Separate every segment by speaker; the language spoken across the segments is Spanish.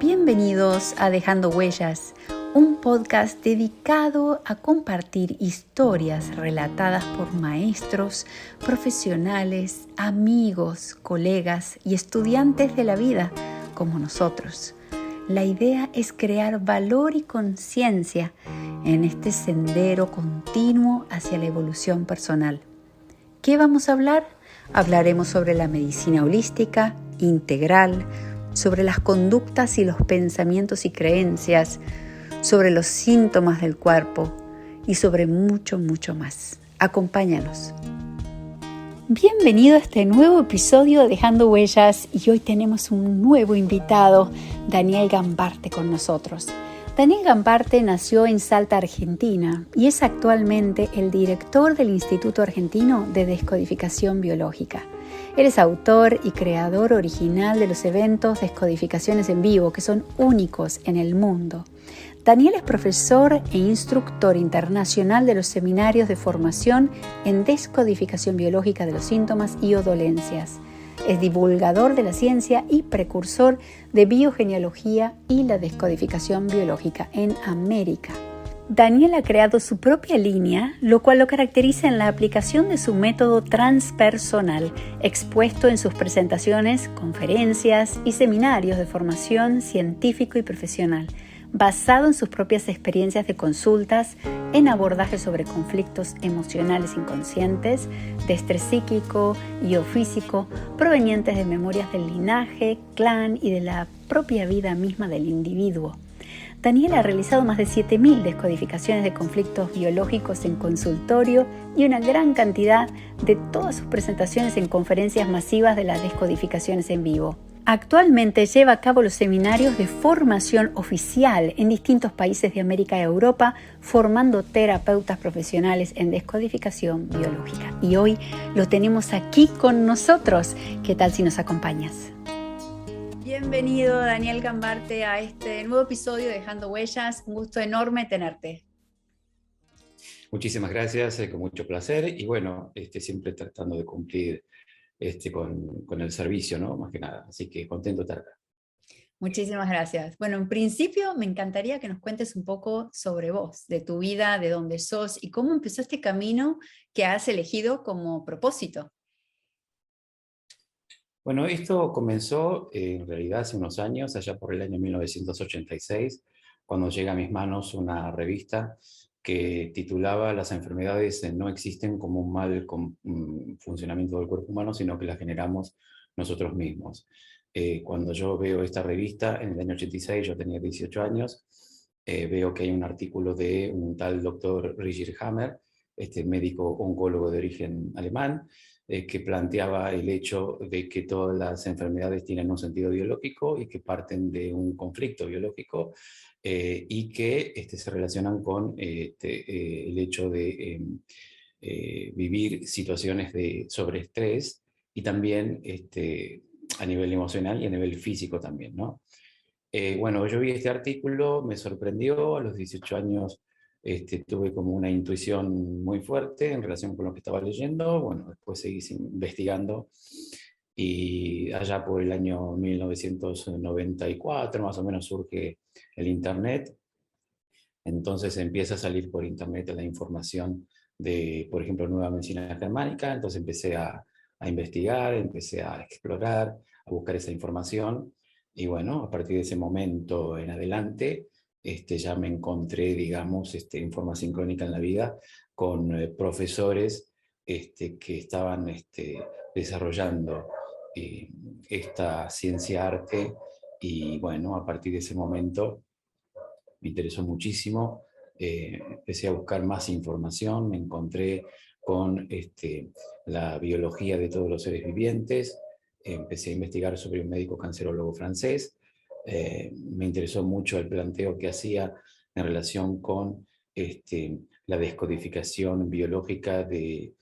Speaker 1: Bienvenidos a Dejando Huellas, un podcast dedicado a compartir historias relatadas por maestros, profesionales, amigos, colegas y estudiantes de la vida como nosotros. La idea es crear valor y conciencia en este sendero continuo hacia la evolución personal. ¿Qué vamos a hablar? Hablaremos sobre la medicina holística, integral, sobre las conductas y los pensamientos y creencias, sobre los síntomas del cuerpo y sobre mucho, mucho más. Acompáñanos. Bienvenido a este nuevo episodio de Dejando Huellas y hoy tenemos un nuevo invitado, Daniel Gambarte, con nosotros. Daniel Gambarte nació en Salta, Argentina, y es actualmente el director del Instituto Argentino de Descodificación Biológica. Él es autor y creador original de los eventos Descodificaciones en Vivo, que son únicos en el mundo. Daniel es profesor e instructor internacional de los seminarios de formación en Descodificación Biológica de los Síntomas y o dolencias. Es divulgador de la ciencia y precursor de biogenealogía y la descodificación biológica en América. Daniel ha creado su propia línea, lo cual lo caracteriza en la aplicación de su método transpersonal, expuesto en sus presentaciones, conferencias y seminarios de formación científico y profesional, basado en sus propias experiencias de consultas, en abordajes sobre conflictos emocionales inconscientes, de estrés psíquico y o físico, provenientes de memorias del linaje, clan y de la propia vida misma del individuo. Daniel ha realizado más de 7.000 descodificaciones de conflictos biológicos en consultorio y una gran cantidad de todas sus presentaciones en conferencias masivas de las descodificaciones en vivo. Actualmente lleva a cabo los seminarios de formación oficial en distintos países de América y Europa, formando terapeutas profesionales en descodificación biológica. Y hoy lo tenemos aquí con nosotros. ¿Qué tal si nos acompañas? Bienvenido, Daniel Gambarte, a este nuevo episodio de Dejando Huellas. Un gusto enorme tenerte.
Speaker 2: Muchísimas gracias, con mucho placer. Y bueno, siempre tratando de cumplir con el servicio, ¿no? Más que nada. Así que contento de estar acá.
Speaker 1: Muchísimas gracias. Bueno, en principio me encantaría que nos cuentes un poco sobre vos, de tu vida, de dónde sos y cómo empezó este camino que has elegido como propósito.
Speaker 2: Bueno, esto comenzó en realidad hace unos años, allá por el año 1986, cuando llega a mis manos una revista que titulaba Las enfermedades no existen como un mal funcionamiento del cuerpo humano, sino que las generamos nosotros mismos. Cuando yo veo esta revista, en el año 86, yo tenía 18 años, veo que hay un artículo de un tal doctor Richard Hammer, este médico oncólogo de origen alemán, que planteaba el hecho de que todas las enfermedades tienen un sentido biológico y que parten de un conflicto biológico y que se relacionan con el hecho de vivir situaciones de sobreestrés y también a nivel emocional y a nivel físico también, ¿no? Bueno, yo vi este artículo, me sorprendió, a los 18 años tuve como una intuición muy fuerte en relación con lo que estaba leyendo. Bueno, después seguí investigando y allá por el año 1994 más o menos surge el Internet. Entonces empieza a salir por Internet la información de, por ejemplo, nueva medicina germánica. Entonces empecé a investigar, empecé a explorar, a buscar esa información. Y bueno, a partir de ese momento en adelante, ya me encontré, digamos, en forma sincrónica en la vida con profesores que estaban desarrollando esta ciencia-arte. Y bueno, a partir de ese momento me interesó muchísimo. Empecé a buscar más información, me encontré con la biología de todos los seres vivientes, empecé a investigar sobre un médico cancerólogo francés. Me interesó mucho el planteo que hacía en relación con la descodificación biológica de,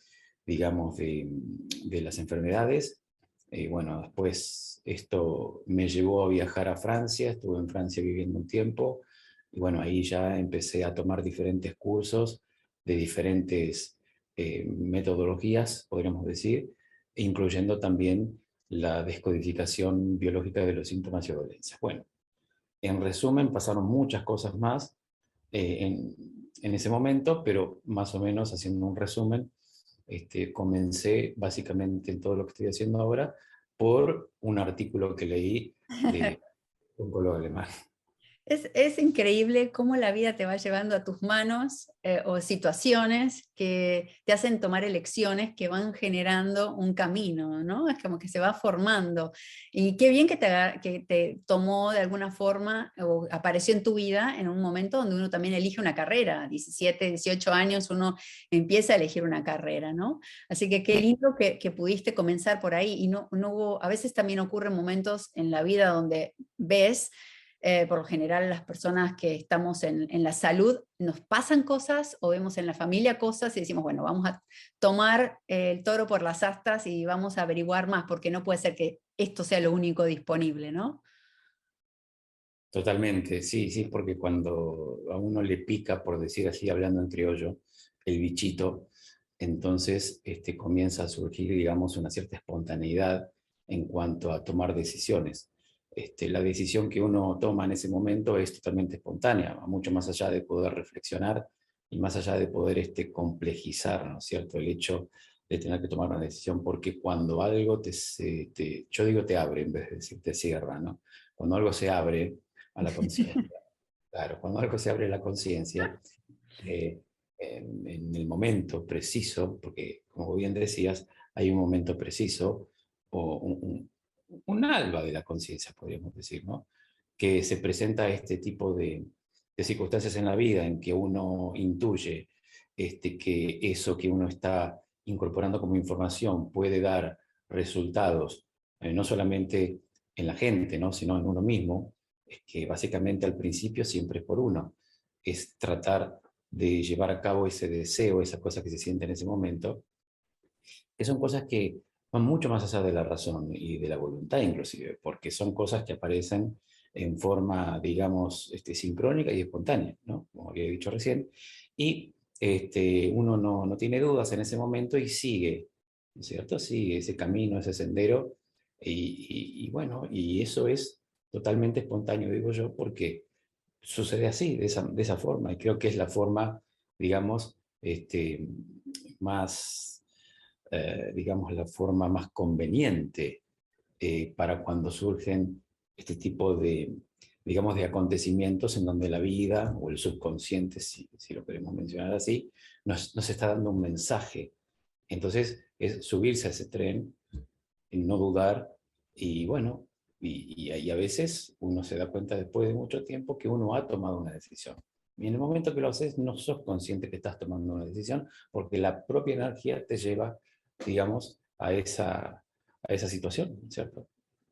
Speaker 2: digamos, de las enfermedades. Bueno, después esto me llevó a viajar a Francia, estuve en Francia viviendo un tiempo, y bueno, ahí ya empecé a tomar diferentes cursos de diferentes metodologías, podríamos decir, incluyendo también la descodificación biológica de los síntomas y dolencias. Bueno, En resumen, pasaron muchas cosas más en ese momento, pero más o menos haciendo un resumen, comencé básicamente en todo lo que estoy haciendo ahora por un artículo que leí de un oncólogo alemán.
Speaker 1: Es increíble cómo la vida te va llevando a tus manos o situaciones que te hacen tomar elecciones que van generando un camino, ¿no? Es como que se va formando. Y qué bien que te tomó de alguna forma o apareció en tu vida en un momento donde uno también elige una carrera. 17, 18 años uno empieza a elegir una carrera, ¿no? Así que qué lindo que pudiste comenzar por ahí y no hubo, a veces también ocurren momentos en la vida donde ves por lo general las personas que estamos en la salud nos pasan cosas o vemos en la familia cosas y decimos, bueno, vamos a tomar el toro por las astas y vamos a averiguar más, porque no puede ser que esto sea lo único disponible, ¿no?
Speaker 2: Totalmente, sí, sí, porque cuando a uno le pica, por decir así, hablando en criollo, el bichito, entonces comienza a surgir, digamos, una cierta espontaneidad en cuanto a tomar decisiones. La decisión que uno toma en ese momento es totalmente espontánea, va mucho más allá de poder reflexionar y más allá de poder complejizar, ¿no es cierto?, el hecho de tener que tomar una decisión, porque cuando algo yo digo te abre en vez de decir te cierra, ¿no? Cuando algo se abre a la conciencia, claro, cuando algo se abre a la conciencia, eh, en el momento preciso, porque como bien decías, hay un momento preciso, o un alba de la conciencia, podríamos decir, ¿no? Que se presenta este tipo de circunstancias en la vida en que uno intuye que eso que uno está incorporando como información puede dar resultados, no solamente en la gente, ¿no?, sino en uno mismo, es que básicamente al principio siempre es por uno, es tratar de llevar a cabo ese deseo, esa cosa que se siente en ese momento, que son cosas que van mucho más allá de la razón y de la voluntad inclusive, porque son cosas que aparecen en forma, digamos, sincrónica y espontánea, ¿no?, como había dicho recién, y uno no tiene dudas en ese momento y sigue, ¿no es cierto? Sigue ese camino, ese sendero, y bueno, y eso es totalmente espontáneo, digo yo, porque sucede así, de esa forma, y creo que es la forma, digamos, más, digamos, la forma más conveniente para cuando surgen este tipo de, digamos, de acontecimientos en donde la vida o el subconsciente, si lo queremos mencionar así, nos está dando un mensaje. Entonces, es subirse a ese tren, no dudar, y bueno, y a veces uno se da cuenta después de mucho tiempo que uno ha tomado una decisión. Y en el momento que lo haces, no sos consciente que estás tomando una decisión, porque la propia energía te lleva, digamos, a esa situación, ¿cierto?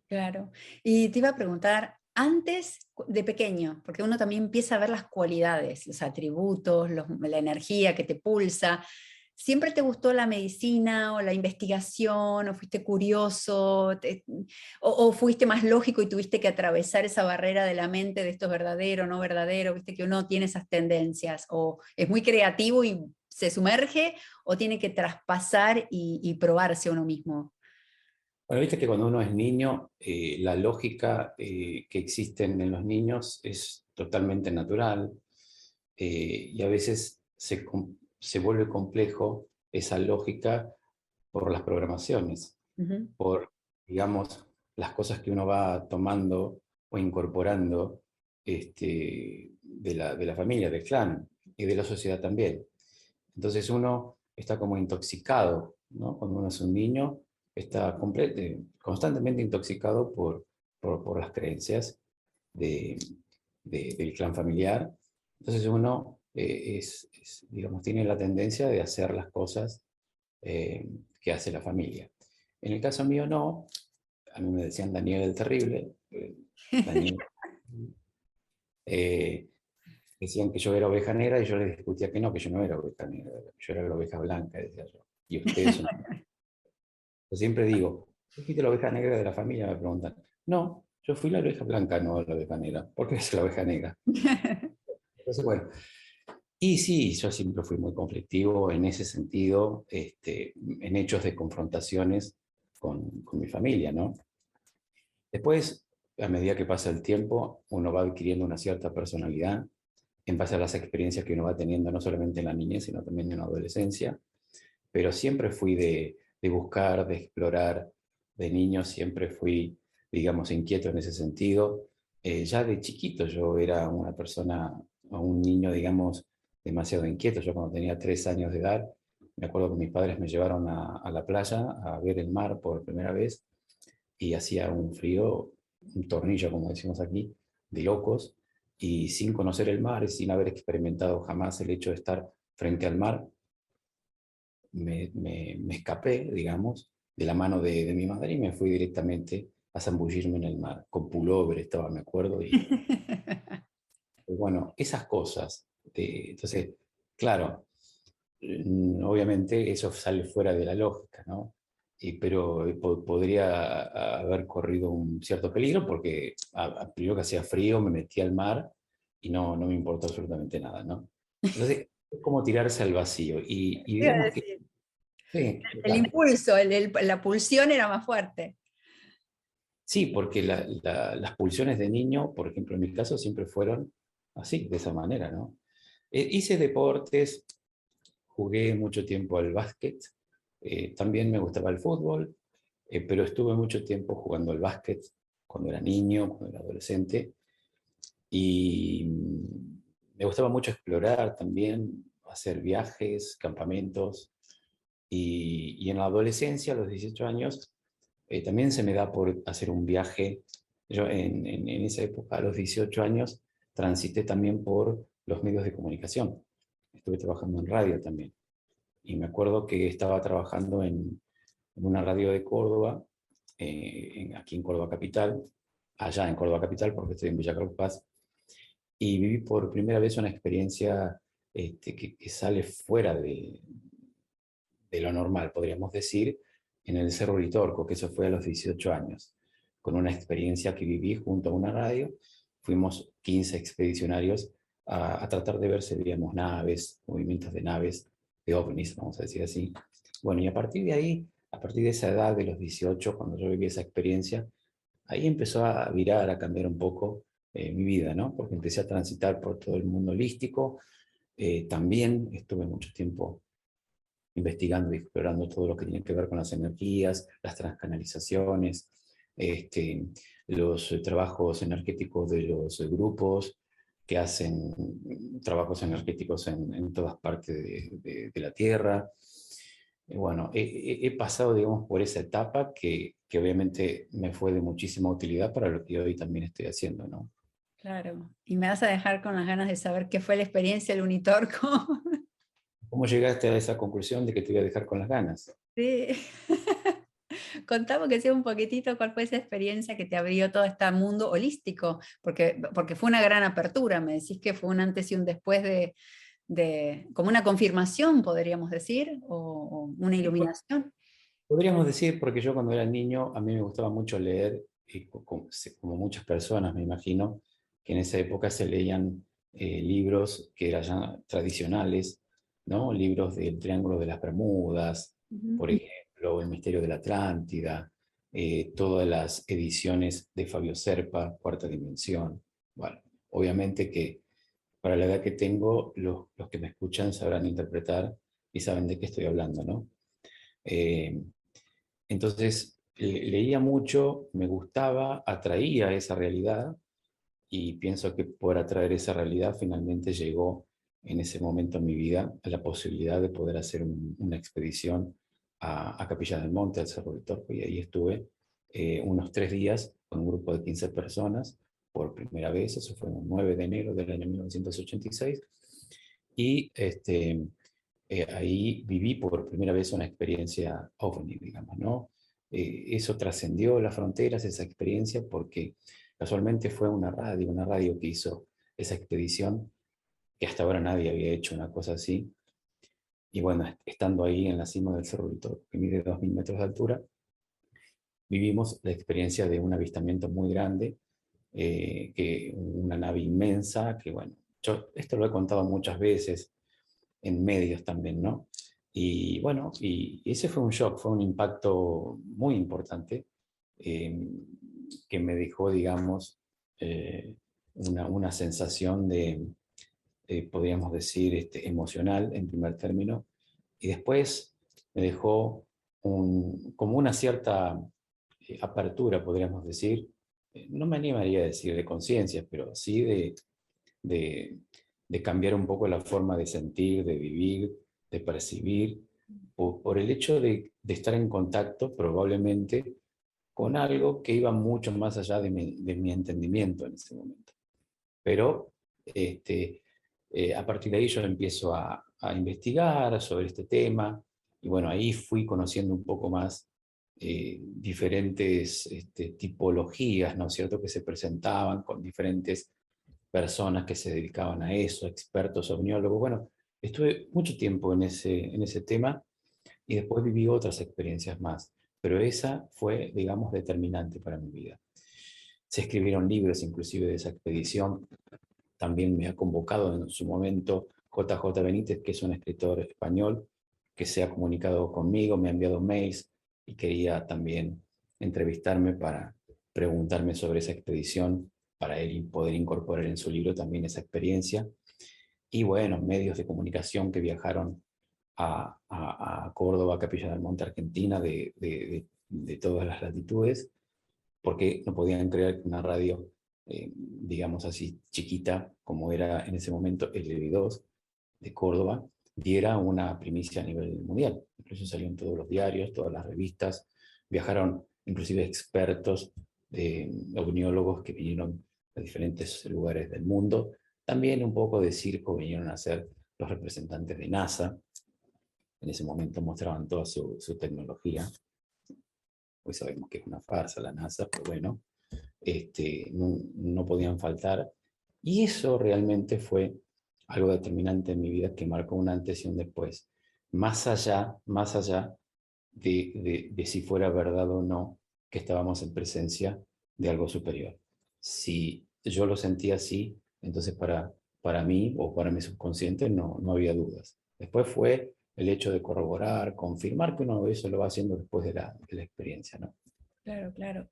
Speaker 1: Claro. Y te iba a preguntar, antes de pequeño, porque uno también empieza a ver las cualidades, los atributos, la energía que te pulsa. ¿Siempre te gustó la medicina o la investigación o fuiste curioso o fuiste más lógico y tuviste que atravesar esa barrera de la mente de esto es verdadero, no verdadero? Viste que uno tiene esas tendencias o es muy creativo y se sumerge o tiene que traspasar y probarse a uno mismo.
Speaker 2: Bueno, viste que cuando uno es niño, la lógica que existe en los niños es totalmente natural, y a veces se vuelve complejo esa lógica por las programaciones,
Speaker 1: Ujú.
Speaker 2: por, digamos, las cosas que uno va tomando o incorporando de la familia, del clan y de la sociedad también. Entonces uno está como intoxicado, ¿no? Cuando uno es un niño, está constantemente intoxicado por las creencias de, del clan familiar. Entonces uno digamos, tiene la tendencia de hacer las cosas que hace la familia. En el caso mío no, a mí me decían Daniel el Terrible, Daniel, eh, decían que yo era oveja negra y yo les discutía que no, que yo no era oveja negra, yo era la oveja blanca, decía yo. Y ustedes son... Yo siempre digo, ¿tú fuiste la oveja negra de la familia? Me preguntan. No, yo fui la oveja blanca, no la oveja negra. ¿Por qué es la oveja negra? Entonces, bueno, y sí, yo siempre fui muy conflictivo en ese sentido, en hechos de confrontaciones con mi familia, ¿no? Después, a medida que pasa el tiempo, uno va adquiriendo una cierta personalidad en base a las experiencias que uno va teniendo, no solamente en la niñez, sino también en la adolescencia. Pero siempre fui de buscar, de explorar. De niño siempre fui, digamos, inquieto en ese sentido. Ya de chiquito yo era una persona, o un niño, digamos, demasiado inquieto. Yo cuando tenía 3 años de edad, me acuerdo que mis padres me llevaron a la playa a ver el mar por primera vez y hacía un frío, un tornillo, como decimos aquí, de locos, y sin conocer el mar y sin haber experimentado jamás el hecho de estar frente al mar, me escapé, digamos, de la mano de mi madre y me fui directamente a zambullirme en el mar. Con pullover estaba, me acuerdo, y bueno, esas cosas. Entonces, claro, obviamente eso sale fuera de la lógica, ¿no? Pero podría haber corrido un cierto peligro porque primero que hacía frío, me metí al mar y no me importó absolutamente nada, ¿no? Entonces, es como tirarse al vacío. Y
Speaker 1: Iba a
Speaker 2: digamos que,
Speaker 1: decir,
Speaker 2: sí,
Speaker 1: el impulso, la pulsión era más fuerte.
Speaker 2: sí, porque las pulsiones de niño, por ejemplo, en mi caso, siempre fueron así, de esa manera, ¿no? Hice deportes, jugué mucho tiempo al básquet, también me gustaba el fútbol, pero estuve mucho tiempo jugando al básquet cuando era niño, cuando era adolescente, y me gustaba mucho explorar también, hacer viajes, campamentos, y en la adolescencia, a los 18 años, también se me da por hacer un viaje. Yo en esa época, a los 18 años, transité también por los medios de comunicación. Estuve trabajando en radio también. Y me acuerdo que estaba trabajando en una radio de Córdoba, aquí en Córdoba Capital, allá en Córdoba Capital, porque estoy en Villa Carlos Paz, y viví por primera vez una experiencia que sale fuera de lo normal, podríamos decir, en el Cerro Uritorco, que eso fue a los 18 años, con una experiencia que viví junto a una radio. Fuimos 15 expedicionarios a tratar de ver si veíamos naves, movimientos de naves, de ovnis, vamos a decir así. Bueno, y a partir de ahí, a partir de esa edad de los 18, cuando yo viví esa experiencia, ahí empezó a virar, a cambiar un poco mi vida, ¿no? Porque empecé a transitar por todo el mundo holístico. También estuve mucho tiempo investigando y explorando todo lo que tiene que ver con las energías, las transcanalizaciones, este, los trabajos energéticos de los grupos que hacen trabajos energéticos en todas partes de la Tierra. Bueno, he pasado, digamos, por esa etapa que obviamente me fue de muchísima utilidad para lo que hoy también estoy haciendo, ¿no?
Speaker 1: Claro. Y me vas a dejar con las ganas de saber qué fue la experiencia del Unitorco.
Speaker 2: ¿Cómo llegaste a esa conclusión de que te iba a dejar con las ganas?
Speaker 1: Sí. Contamos que sea un poquitito cuál fue esa experiencia que te abrió todo este mundo holístico, porque fue una gran apertura, me decís que fue un antes y un después como una confirmación, podríamos decir, o una iluminación.
Speaker 2: Podríamos decir, porque yo cuando era niño, a mí me gustaba mucho leer, y como muchas personas me imagino, que en esa época se leían libros que eran ya tradicionales, ¿no? Libros del Triángulo de las Bermudas,
Speaker 1: Ujú.
Speaker 2: por ejemplo, El Misterio de la Atlántida, todas las ediciones de Fabio Serpa, Cuarta Dimensión. Bueno, obviamente que para la edad que tengo, los que me escuchan sabrán interpretar y saben de qué estoy hablando, ¿no? Eh, entonces, leía mucho, me gustaba, atraía esa realidad y pienso que por atraer esa realidad finalmente llegó en ese momento en mi vida la posibilidad de poder hacer una expedición a Capilla del Monte, al Cerro del Torco, y ahí estuve unos 3 días con un grupo de 15 personas por primera vez. Eso fue el 9 de enero del año 1986, y ahí viví por primera vez una experiencia ovni, digamos, ¿no? Eso trascendió las fronteras, esa experiencia, porque casualmente fue una radio que hizo esa expedición, que hasta ahora nadie había hecho una cosa así. Y bueno, estando ahí en la cima del Cerro Torco, que mide 2000 metros de altura, vivimos la experiencia de un avistamiento muy grande, que una nave inmensa, que bueno, yo esto lo he contado muchas veces en medios también, ¿no? Y bueno, y ese fue un shock, fue un impacto muy importante. Eh, que me dejó, digamos, una sensación de, podríamos decir, emocional en primer término, y después me dejó como una cierta apertura, podríamos decir, no me animaría a decir de conciencia, pero sí de, de cambiar un poco la forma de sentir, de vivir, de percibir, por el hecho de estar en contacto probablemente con algo que iba mucho más allá de mi entendimiento en ese momento. Pero a partir de ahí yo empiezo a investigar sobre este tema, y bueno, ahí fui conociendo un poco más diferentes tipologías, ¿no es cierto?, que se presentaban con diferentes personas que se dedicaban a eso, expertos, omniólogos. Bueno, estuve mucho tiempo en ese tema, y después viví otras experiencias más, pero esa fue, digamos, determinante para mi vida. Se escribieron libros inclusive de esa expedición. También me ha convocado en su momento JJ Benítez, que es un escritor español, que se ha comunicado conmigo, me ha enviado mails y quería también entrevistarme para preguntarme sobre esa expedición, para él poder incorporar en su libro también esa experiencia. Y bueno, medios de comunicación que viajaron a Córdoba, Capilla del Monte, Argentina, de todas las latitudes, porque no podían creer que una radio, digamos así, chiquita, como era en ese momento el EB2 de Córdoba, diera una primicia a nivel mundial. Incluso salió en todos los diarios, todas las revistas, viajaron inclusive expertos, omniólogos que vinieron de diferentes lugares del mundo. También un poco de circo vinieron a ser los representantes de NASA. En ese momento mostraban toda su tecnología. Hoy sabemos que es una farsa la NASA, pero bueno, no podían faltar. Y eso realmente fue algo determinante en mi vida, que marcó un antes y un después. Más allá de si fuera verdad o no que estábamos en presencia de algo superior. Si yo lo sentía así, entonces para mí o para mi subconsciente no había dudas. Después fue el hecho de corroborar, confirmar que uno eso lo va haciendo después de la experiencia, ¿no?
Speaker 1: Claro, claro.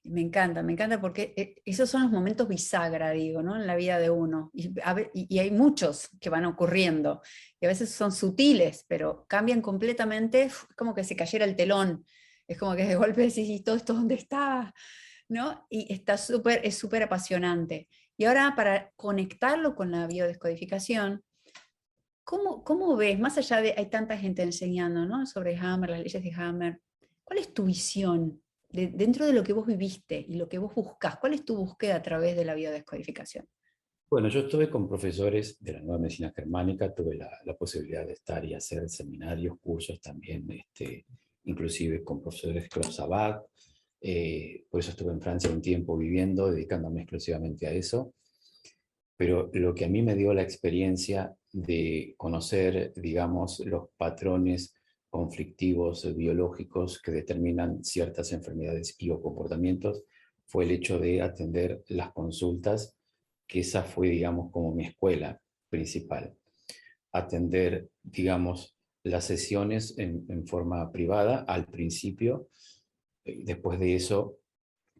Speaker 1: Me encanta porque esos son los momentos bisagra, digo, ¿no? En la vida de uno. Y hay muchos que van ocurriendo. Y a veces son sutiles, pero cambian completamente. Es como que se cayera el telón. Es como que de golpe decís, ¿y todo esto dónde está? ¿No? Y es súper apasionante. Y ahora para conectarlo con la biodescodificación, ¿cómo ves, más allá de, hay tanta gente enseñando, ¿no?, sobre Hammer, las leyes de Hammer, ¿cuál es tu visión dentro de lo que vos viviste y lo que vos buscás? ¿Cuál es tu búsqueda a través de la biodescodificación?
Speaker 2: Bueno, yo estuve con profesores de la Nueva Medicina Germánica, tuve la posibilidad de estar y hacer seminarios, cursos también, inclusive con profesores de Klaus Sabat. Por eso estuve en Francia un tiempo viviendo, dedicándome exclusivamente a eso. Pero lo que a mí me dio la experiencia de conocer, digamos, los patrones conflictivos biológicos que determinan ciertas enfermedades y o comportamientos fue el hecho de atender las consultas, que esa fue, digamos, como mi escuela principal. Atender, digamos, las sesiones en forma privada al principio, después de eso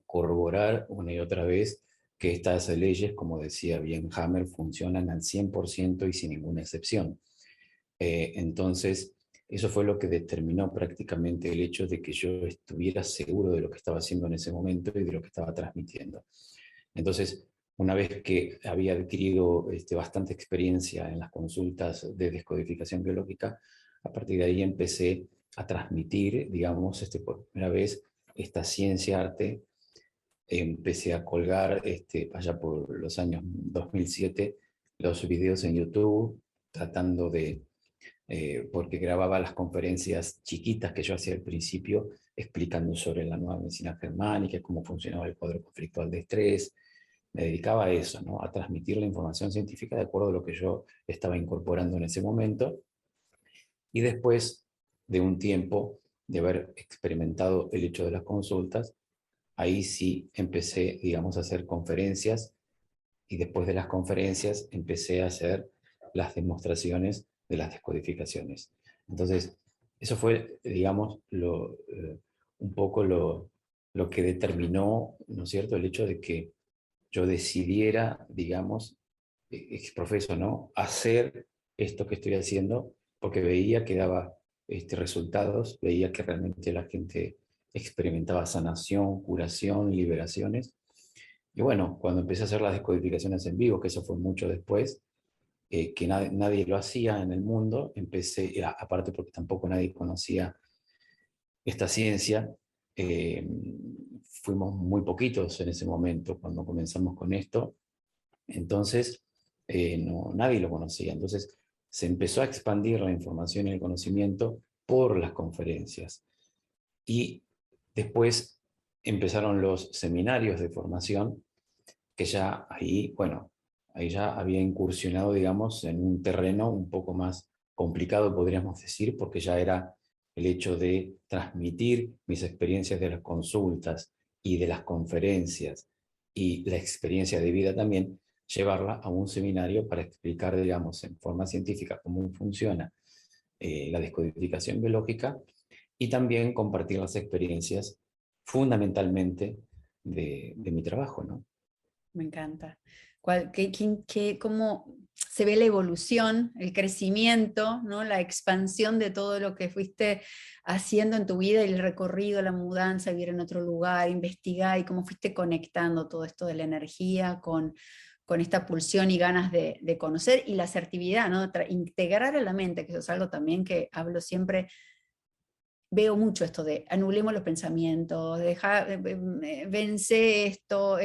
Speaker 2: corroborar una y otra vez que estas leyes, como decía bien Hammer, funcionan al 100% y sin ninguna excepción. Entonces, eso fue lo que determinó prácticamente el hecho de que yo estuviera seguro de lo que estaba haciendo en ese momento y de lo que estaba transmitiendo. Entonces, una vez que había adquirido bastante experiencia en las consultas de descodificación biológica, a partir de ahí empecé a transmitir, digamos, por primera vez esta ciencia-arte. Empecé a colgar, allá por los años 2007, los videos en YouTube, tratando porque grababa las conferencias chiquitas que yo hacía al principio, explicando sobre la nueva medicina germánica, cómo funcionaba el cuadro conflictual de estrés. Me dedicaba a eso, ¿no?, a transmitir la información científica de acuerdo a lo que yo estaba incorporando en ese momento. Y después de un tiempo de haber experimentado el hecho de las consultas, ahí sí empecé, digamos, a hacer conferencias, y después de las conferencias empecé a hacer las demostraciones de las descodificaciones. Entonces, eso fue, digamos, un poco lo que determinó, ¿no es cierto?, el hecho de que yo decidiera, digamos, exprofeso, ¿no?, hacer esto que estoy haciendo, porque veía que daba resultados, veía que realmente la gente experimentaba sanación, curación, liberaciones. Y bueno, cuando empecé a hacer las descodificaciones en vivo, que eso fue mucho después, que nadie lo hacía en el mundo, empecé, aparte porque tampoco nadie conocía esta ciencia, eh, fuimos muy poquitos en ese momento cuando comenzamos con esto, entonces no, nadie lo conocía. Entonces se empezó a expandir la información y el conocimiento por las conferencias. Y después empezaron los seminarios de formación, que ya ahí, bueno, ahí ya había incursionado, digamos, en un terreno un poco más complicado, podríamos decir, porque ya era el hecho de transmitir mis experiencias de las consultas y de las conferencias y la experiencia de vida también, llevarla a un seminario para explicar, digamos, en forma científica cómo funciona la descodificación biológica y también compartir las experiencias fundamentalmente de mi trabajo, ¿no?
Speaker 1: Me encanta. ¿Cómo se ve la evolución, el crecimiento, ¿no? La expansión de todo lo que fuiste haciendo en tu vida, el recorrido, la mudanza, vivir en otro lugar, investigar y cómo fuiste conectando todo esto de la energía con esta pulsión y ganas de conocer y la asertividad, ¿no? Integrar a la mente, que eso es algo también que hablo siempre. Veo mucho esto de anulemos los pensamientos, vence esto,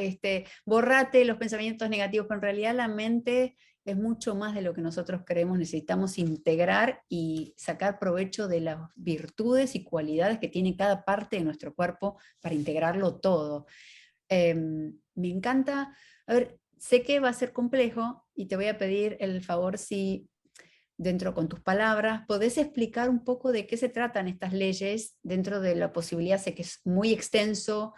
Speaker 1: borrate los pensamientos negativos, pero en realidad la mente es mucho más de lo que nosotros creemos. Necesitamos integrar y sacar provecho de las virtudes y cualidades que tiene cada parte de nuestro cuerpo para integrarlo todo. Me encanta, a ver, sé que va a ser complejo y te voy a pedir el favor si dentro con tus palabras, ¿podés explicar un poco de qué se tratan estas leyes dentro de la posibilidad? Sé que es muy extenso,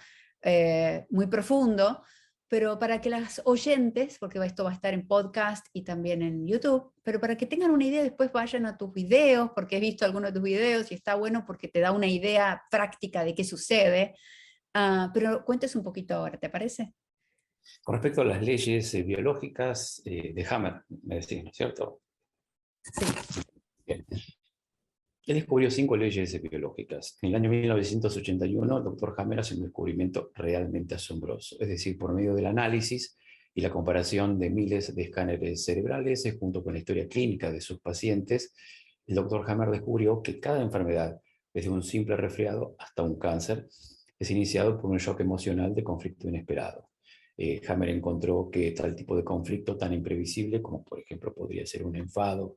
Speaker 1: muy profundo, pero para que las oyentes, porque esto va a estar en podcast y también en YouTube, pero para que tengan una idea, después vayan a tus videos, porque he visto algunos de tus videos y está bueno porque te da una idea práctica de qué sucede. Pero cuentes un poquito ahora, ¿te parece?
Speaker 2: Con respecto a las leyes biológicas de Hammer, me decís, ¿no es cierto?
Speaker 1: Sí.
Speaker 2: Bien. Él descubrió 5 leyes biológicas. En el año 1981, el doctor Hammer hace un descubrimiento realmente asombroso. Es decir, por medio del análisis y la comparación de miles de escáneres cerebrales, junto con la historia clínica de sus pacientes, el doctor Hammer descubrió que cada enfermedad, desde un simple resfriado hasta un cáncer, es iniciado por un shock emocional de conflicto inesperado. Hammer encontró que tal tipo de conflicto tan imprevisible como por ejemplo podría ser un enfado,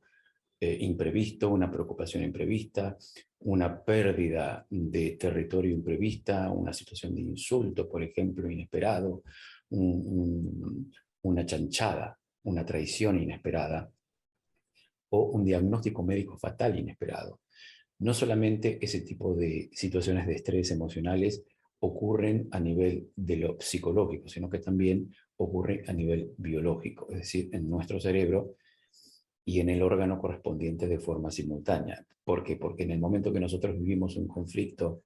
Speaker 2: imprevisto, una preocupación imprevista, una pérdida de territorio imprevista, una situación de insulto, por ejemplo, inesperado, una chanchada, una traición inesperada o un diagnóstico médico fatal inesperado. No solamente ese tipo de situaciones de estrés emocionales ocurren a nivel de lo psicológico, sino que también ocurre a nivel biológico, es decir, en nuestro cerebro y en el órgano correspondiente de forma simultánea. ¿Por qué? Porque en el momento que nosotros vivimos un conflicto,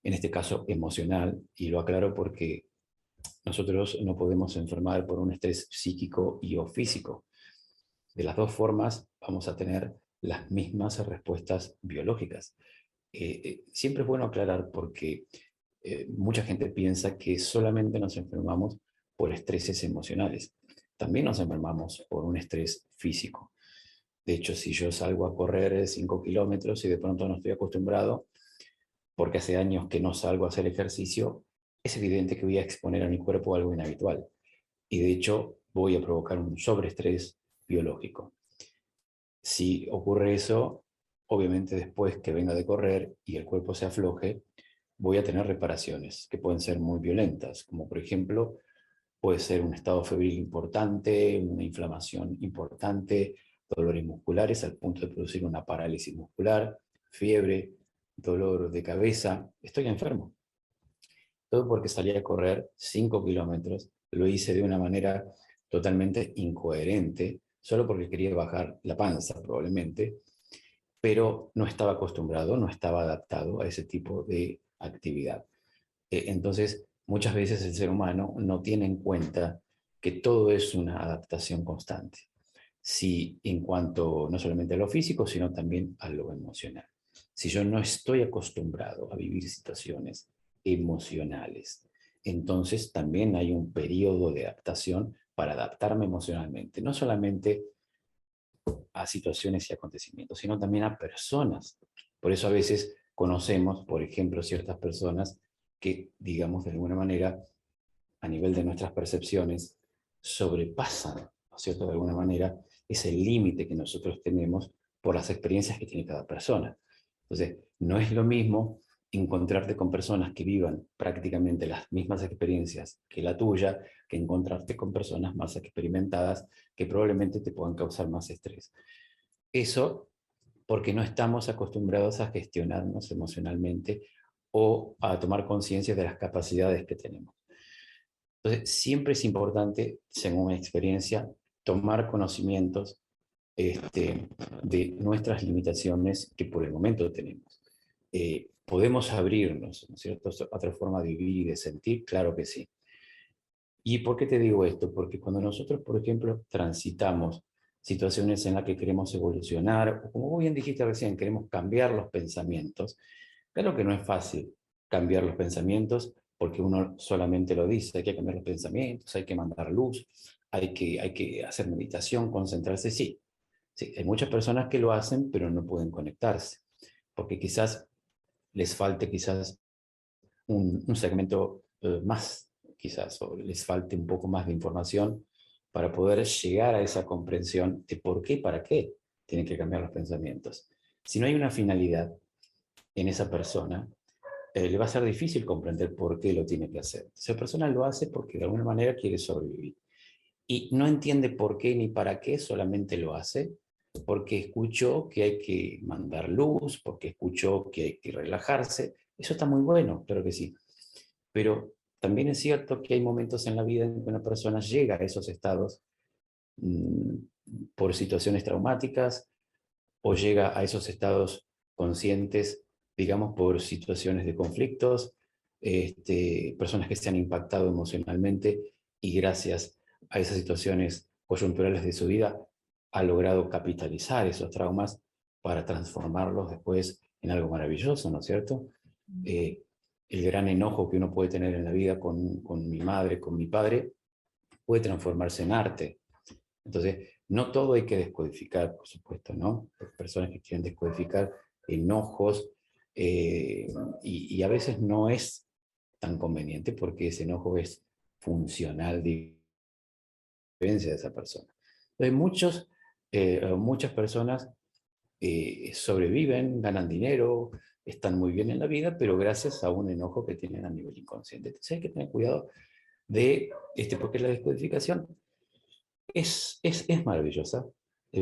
Speaker 2: en este caso emocional, y lo aclaro porque nosotros no podemos enfermar por un estrés psíquico y o físico. De las dos formas vamos a tener las mismas respuestas biológicas. Siempre es bueno aclarar porque mucha gente piensa que solamente nos enfermamos por estreses emocionales. También nos enfermamos por un estrés físico. De hecho, si yo salgo a correr 5 kilómetros y de pronto no estoy acostumbrado, porque hace años que no salgo a hacer ejercicio, es evidente que voy a exponer a mi cuerpo a algo inhabitual. Y de hecho, voy a provocar un sobreestrés biológico. Si ocurre eso, obviamente después que venga de correr y el cuerpo se afloje, voy a tener reparaciones que pueden ser muy violentas, como por ejemplo, puede ser un estado febril importante, una inflamación importante, dolores musculares al punto de producir una parálisis muscular, fiebre, dolor de cabeza. Estoy enfermo. Todo porque salí a correr 5 kilómetros. Lo hice de una manera totalmente incoherente, solo porque quería bajar la panza probablemente, pero no estaba acostumbrado, no estaba adaptado a ese tipo de actividad. Entonces, muchas veces el ser humano no tiene en cuenta que todo es una adaptación constante. Si en cuanto no solamente a lo físico, sino también a lo emocional. Si yo no estoy acostumbrado a vivir situaciones emocionales, entonces también hay un periodo de adaptación para adaptarme emocionalmente, no solamente a situaciones y acontecimientos, sino también a personas. Por eso a veces conocemos, por ejemplo, ciertas personas que, digamos, de alguna manera, a nivel de nuestras percepciones, sobrepasan, ¿no es cierto?, de alguna manera, ese límite que nosotros tenemos por las experiencias que tiene cada persona. Entonces, no es lo mismo encontrarte con personas que vivan prácticamente las mismas experiencias que la tuya, que encontrarte con personas más experimentadas que probablemente te puedan causar más estrés. Eso porque no estamos acostumbrados a gestionarnos emocionalmente o a tomar conciencia de las capacidades que tenemos. Entonces, siempre es importante, según mi experiencia, tomar conocimientos de nuestras limitaciones que por el momento tenemos. ¿Podemos abrirnos, ¿no es cierto?, a otra forma de vivir y de sentir? Claro que sí. ¿Y por qué te digo esto? Porque cuando nosotros, por ejemplo, transitamos situaciones en las que queremos evolucionar, o como bien dijiste recién, queremos cambiar los pensamientos, claro que no es fácil cambiar los pensamientos porque uno solamente lo dice, hay que cambiar los pensamientos, hay que mandar luz, hay que hacer meditación, concentrarse, sí. Sí, hay muchas personas que lo hacen, pero no pueden conectarse, porque quizás les falte quizás un segmento más, quizás, o les falte un poco más de información para poder llegar a esa comprensión de por qué y para qué tienen que cambiar los pensamientos. Si no hay una finalidad en esa persona, le va a ser difícil comprender por qué lo tiene que hacer. Esa persona lo hace porque de alguna manera quiere sobrevivir. Y no entiende por qué ni para qué, solamente lo hace porque escuchó que hay que mandar luz, porque escuchó que hay que relajarse. Eso está muy bueno, claro que sí. Pero también es cierto que hay momentos en la vida en que una persona llega a esos estados mmm, por situaciones traumáticas o llega a esos estados conscientes, digamos, por situaciones de conflictos, personas que se han impactado emocionalmente y gracias a esas situaciones coyunturales de su vida ha logrado capitalizar esos traumas para transformarlos después en algo maravilloso, ¿no es cierto? Eh, el gran enojo que uno puede tener en la vida con mi madre, con mi padre, puede transformarse en arte. Entonces, no todo hay que descodificar, por supuesto, ¿no? Hay personas que quieren descodificar enojos y a veces no es tan conveniente porque ese enojo es funcional de vivencia de esa persona. Entonces, muchas personas sobreviven, ganan dinero, están muy bien en la vida, pero gracias a un enojo que tienen a nivel inconsciente. Entonces hay que tener cuidado porque la descodificación es maravillosa,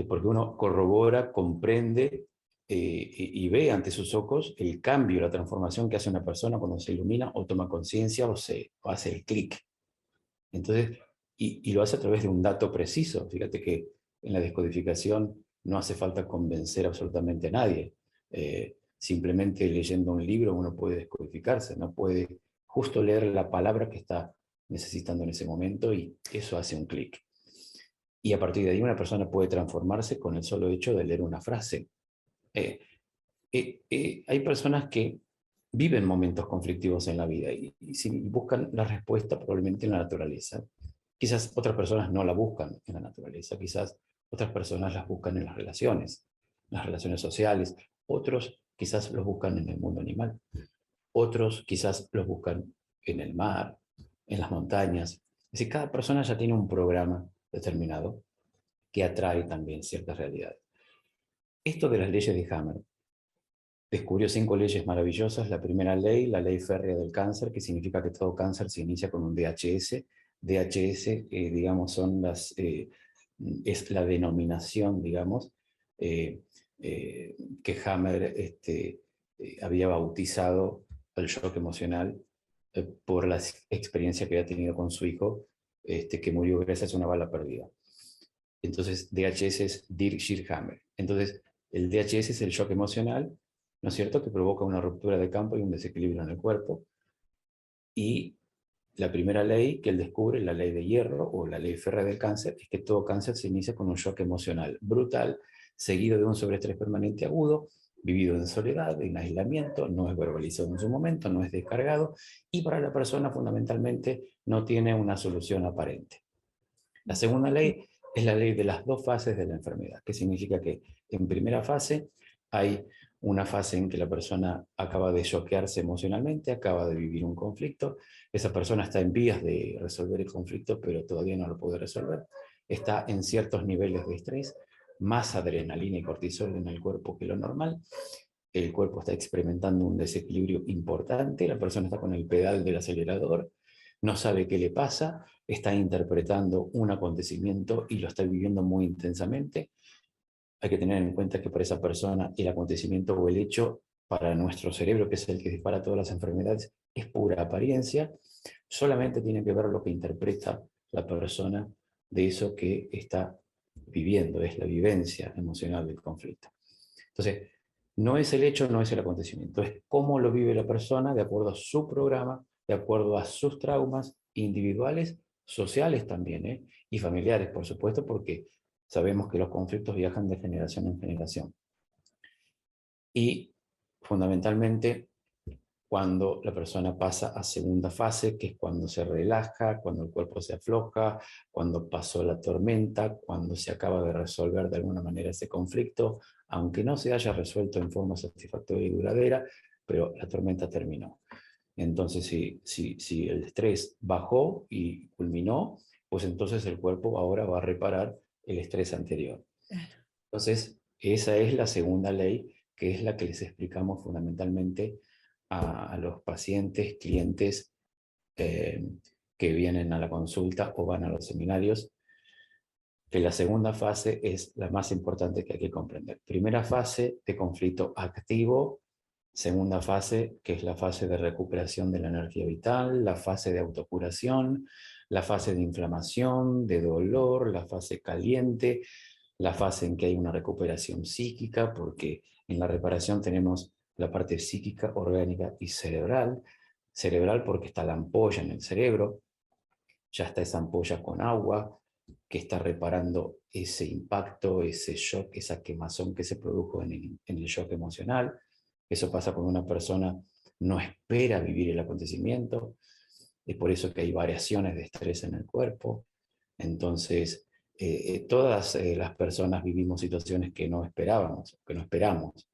Speaker 2: porque uno corrobora, comprende y ve ante sus ojos el cambio, la transformación que hace una persona cuando se ilumina o toma conciencia o hace el clic. Entonces, y lo hace a través de un dato preciso. Fíjate que en la descodificación no hace falta convencer absolutamente a nadie. Simplemente leyendo un libro uno puede descodificarse, no puede justo leer la palabra que está necesitando en ese momento y eso hace un clic. Y a partir de ahí una persona puede transformarse con el solo hecho de leer una frase. Eh, hay personas que viven momentos conflictivos en la vida y si buscan la respuesta probablemente en la naturaleza. Quizás otras personas no la buscan en la naturaleza, quizás otras personas las buscan en las relaciones sociales, otros quizás los buscan en el mundo animal, otros quizás los buscan en el mar, en las montañas. Es decir, cada persona ya tiene un programa determinado que atrae también ciertas realidades. Esto de las leyes de Hammer. Descubrió 5 leyes maravillosas. La primera ley, la ley férrea del cáncer, que significa que todo cáncer se inicia con un DHS. DHS, digamos, es la denominación, digamos, eh, que Hammer había bautizado el shock emocional por la experiencia que había tenido con su hijo, que murió gracias a una bala perdida. Entonces, DHS es Dirk Schirrhammer. Entonces, el DHS es el shock emocional, ¿no es cierto?, que provoca una ruptura de campo y un desequilibrio en el cuerpo. Y la primera ley que él descubre, la ley de hierro o la ley férrea del cáncer, es que todo cáncer se inicia con un shock emocional brutal, seguido de un sobreestrés permanente agudo, vivido en soledad, en aislamiento, no es verbalizado en su momento, no es descargado, y para la persona fundamentalmente no tiene una solución aparente. La segunda ley es la ley de las dos fases de la enfermedad, que significa que en primera fase hay una fase en que la persona acaba de choquearse emocionalmente, acaba de vivir un conflicto, esa persona está en vías de resolver el conflicto, pero todavía no lo puede resolver, está en ciertos niveles de estrés, más adrenalina y cortisol en el cuerpo que lo normal, el cuerpo está experimentando un desequilibrio importante, la persona está con el pedal del acelerador, no sabe qué le pasa, está interpretando un acontecimiento y lo está viviendo muy intensamente. Hay que tener en cuenta que para esa persona el acontecimiento o el hecho, para nuestro cerebro, que es el que dispara todas las enfermedades, es pura apariencia. Solamente tiene que ver lo que interpreta la persona de eso que está viviendo, es la vivencia emocional del conflicto. Entonces, no es el hecho, no es el acontecimiento, es cómo lo vive la persona de acuerdo a su programa, de acuerdo a sus traumas individuales, sociales también, y familiares, por supuesto, porque sabemos que los conflictos viajan de generación en generación. Y fundamentalmente, cuando la persona pasa a segunda fase, que es cuando se relaja, cuando el cuerpo se afloja, cuando pasó la tormenta, cuando se acaba de resolver de alguna manera ese conflicto, aunque no se haya resuelto en forma satisfactoria y duradera, pero la tormenta terminó. Entonces, si el estrés bajó y culminó, pues entonces el cuerpo ahora va a reparar el estrés anterior. Entonces, esa es la segunda ley, que es la que les explicamos fundamentalmente a los pacientes, clientes eh, que vienen a la consulta o van a los seminarios, que la segunda fase es la más importante que hay que comprender. Primera fase de conflicto activo, segunda fase, que es la fase de recuperación de la energía vital, la fase de autocuración, la fase de inflamación, de dolor, la fase caliente, la fase en que hay una recuperación psíquica, porque en la reparación tenemos la parte psíquica, orgánica y cerebral. Cerebral porque está la ampolla en el cerebro, ya está esa ampolla con agua, que está reparando ese impacto, ese shock, esa quemazón que se produjo en el shock emocional. Eso pasa cuando una persona no espera vivir el acontecimiento, es por eso que hay variaciones de estrés en el cuerpo. Entonces, todas las personas vivimos situaciones que no esperábamos, que no esperamos,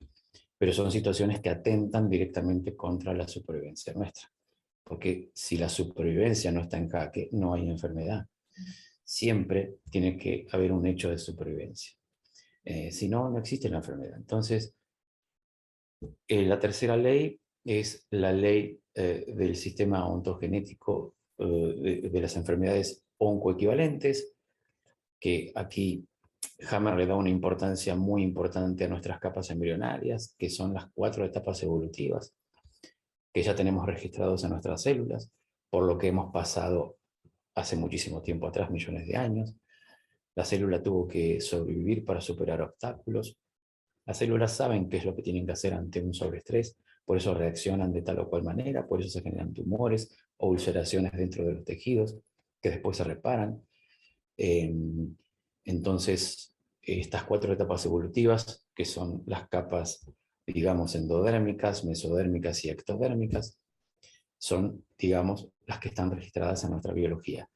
Speaker 2: pero son situaciones que atentan directamente contra la supervivencia nuestra. Porque si la supervivencia no está en jaque, no hay enfermedad. Siempre tiene que haber un hecho de supervivencia. Si no, no existe la enfermedad. Entonces, la tercera ley es la ley del sistema ontogenético de las enfermedades oncoequivalentes, que aquí Hammer le da una importancia muy importante a nuestras capas embrionarias, que son las 4 etapas evolutivas que ya tenemos registrados en nuestras células, por lo que hemos pasado hace muchísimo tiempo atrás, millones de años. La célula tuvo que sobrevivir para superar obstáculos. Las células saben qué es lo que tienen que hacer ante un sobreestrés, por eso reaccionan de tal o cual manera, por eso se generan tumores o ulceraciones dentro de los tejidos que después se reparan. Entonces, estas 4 etapas evolutivas, que son las capas, digamos, endodérmicas, mesodérmicas y ectodérmicas, son, digamos, las que están registradas en nuestra biología.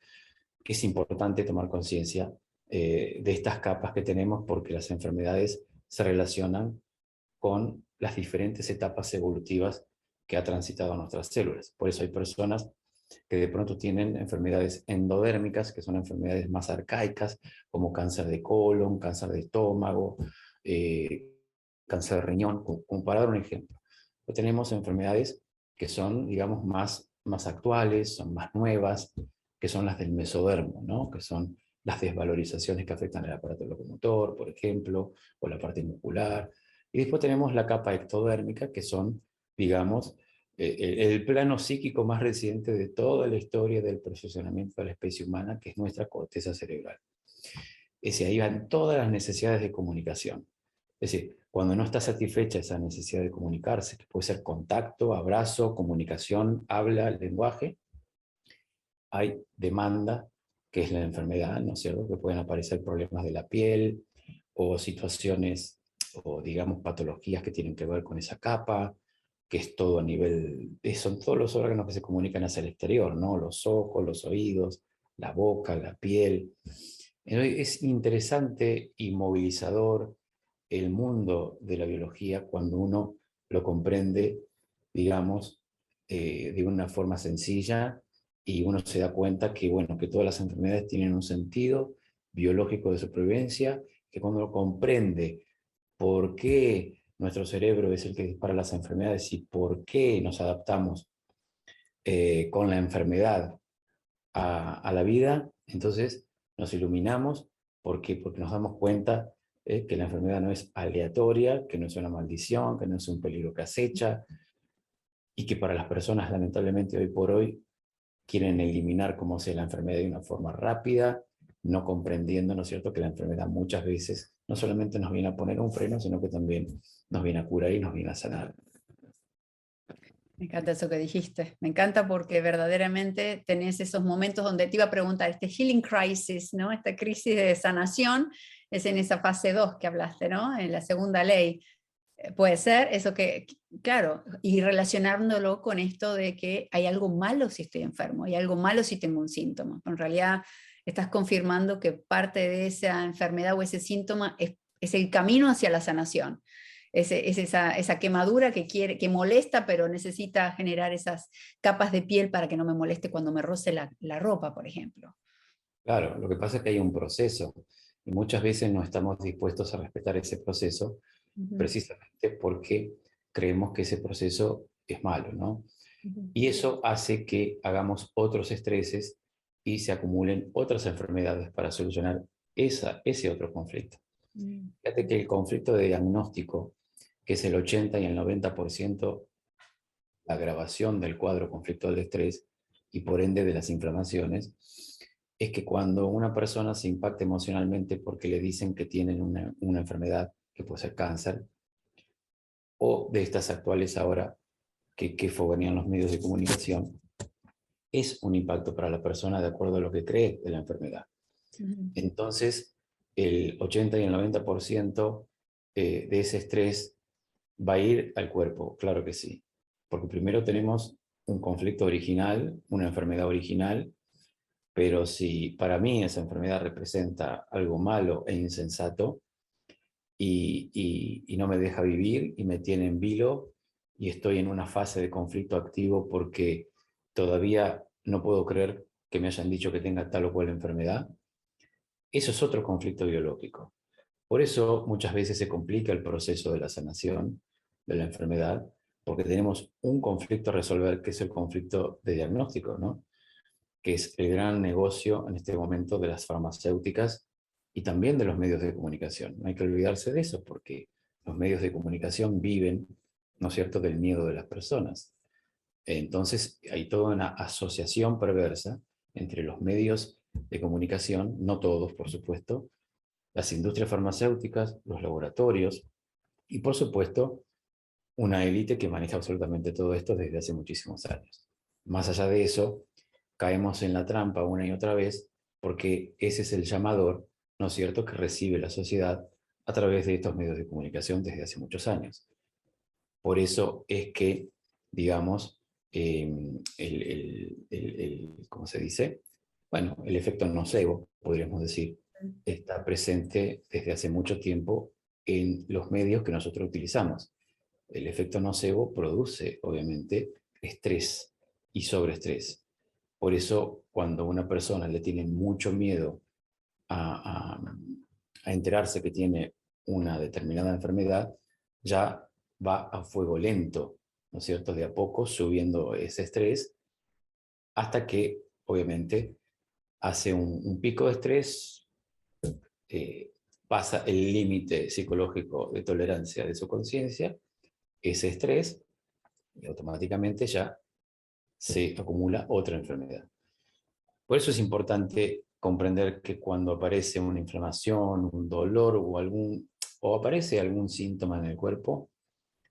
Speaker 2: Es importante tomar conciencia de estas capas que tenemos porque las enfermedades se relacionan con las diferentes etapas evolutivas que ha transitado nuestras células. Por eso hay personas que de pronto tienen enfermedades endodérmicas, que son enfermedades más arcaicas, como cáncer de colon, cáncer de estómago, cáncer de riñón, como para dar un ejemplo. Pero tenemos enfermedades que son, digamos, más actuales, son más nuevas, que son las del mesodermo, ¿no? Que son las desvalorizaciones que afectan el aparato locomotor, por ejemplo, o la parte muscular. Y después tenemos la capa ectodérmica, que son, digamos, el plano psíquico más reciente de toda la historia del perfeccionamiento de la especie humana, que es nuestra corteza cerebral. Ahí van todas las necesidades de comunicación, Es decir, cuando no está satisfecha esa necesidad de comunicarse, que puede ser contacto, abrazo, comunicación, habla, lenguaje, hay demanda, que es la enfermedad, ¿no es cierto? Que pueden aparecer problemas de la piel o situaciones o digamos patologías que tienen que ver con esa capa, que es todo a nivel, son todos los órganos que se comunican hacia el exterior, ¿no? Los ojos, los oídos, la boca, la piel. Es interesante y movilizador el mundo de la biología cuando uno lo comprende, digamos, de una forma sencilla y uno se da cuenta que, bueno, que todas las enfermedades tienen un sentido biológico de supervivencia, que cuando lo comprende por qué nuestro cerebro es el que dispara las enfermedades y por qué nos adaptamos con la enfermedad a la vida, entonces nos iluminamos. ¿Por qué? Porque nos damos cuenta que la enfermedad no es aleatoria, que no es una maldición, que no es un peligro que acecha, y que para las personas, lamentablemente, hoy por hoy, quieren eliminar como sea la enfermedad de una forma rápida, no comprendiendo, ¿no es cierto?, que la enfermedad muchas veces no solamente nos viene a poner un freno, sino que también nos viene a curar y nos viene a sanar.
Speaker 1: Me encanta eso que dijiste, me encanta porque verdaderamente tenés esos momentos donde te iba a preguntar, este healing crisis, ¿no? Esta crisis de sanación, es en esa fase 2 que hablaste, ¿no? En la segunda ley. Puede ser eso que, claro, y relacionándolo con esto de que hay algo malo si estoy enfermo, hay algo malo si tengo un síntoma. En realidad estás confirmando que parte de esa enfermedad o ese síntoma es el camino hacia la sanación. Es esa quemadura que molesta, pero necesita generar esas capas de piel para que no me moleste cuando me roce la ropa, por ejemplo.
Speaker 2: Claro, lo que pasa es que hay un proceso y muchas veces no estamos dispuestos a respetar ese proceso
Speaker 1: Ujú,
Speaker 2: precisamente porque creemos que ese proceso es malo, ¿no?
Speaker 1: ujú,
Speaker 2: Y eso hace que hagamos otros estreses y se acumulen otras enfermedades para solucionar ese otro conflicto.
Speaker 1: ujú,
Speaker 2: Fíjate que el conflicto de diagnóstico, que es el 80 y el 90% la agravación del cuadro conflictual de estrés y por ende de las inflamaciones, es que cuando una persona se impacta emocionalmente porque le dicen que tienen una enfermedad, que puede ser cáncer, o de estas actuales ahora que fogonean los medios de comunicación, es un impacto para la persona de acuerdo a lo que cree de la enfermedad.
Speaker 1: ujú.
Speaker 2: Entonces, el 80 y el 90% de ese estrés va a ir al cuerpo, claro que sí. Porque primero tenemos un conflicto original, una enfermedad original, pero si para mí esa enfermedad representa algo malo e insensato y no me deja vivir y me tiene en vilo y estoy en una fase de conflicto activo porque todavía no puedo creer que me hayan dicho que tenga tal o cual enfermedad, eso es otro conflicto biológico. Por eso muchas veces se complica el proceso de la sanación de la enfermedad, porque tenemos un conflicto a resolver, que es el conflicto de diagnóstico, ¿no? Que es el gran negocio en este momento de las farmacéuticas y también de los medios de comunicación. No hay que olvidarse de eso, porque los medios de comunicación viven, ¿no es cierto?, del miedo de las personas. Entonces hay toda una asociación perversa entre los medios de comunicación, no todos, por supuesto, las industrias farmacéuticas, los laboratorios y, por supuesto, una élite que maneja absolutamente todo esto desde hace muchísimos años. Más allá de eso, caemos en la trampa una y otra vez porque ese es el llamador, ¿no es cierto?, que recibe la sociedad a través de estos medios de comunicación desde hace muchos años. Por eso es que, digamos, ¿cómo se dice? Bueno, el efecto nocebo, podríamos decir, está presente desde hace mucho tiempo en los medios que nosotros utilizamos. El efecto nocebo produce, obviamente, estrés y sobreestrés. Por eso, cuando a una persona le tiene mucho miedo a, a, a enterarse que tiene una determinada enfermedad, ya va a fuego lento, ¿no es cierto? De a poco subiendo ese estrés hasta que, obviamente, hace un pico de estrés, eh, pasa el límite psicológico de tolerancia de su conciencia, ese estrés, y automáticamente ya se acumula otra enfermedad. Por eso es importante comprender que cuando aparece una inflamación, un dolor o aparece algún síntoma en el cuerpo,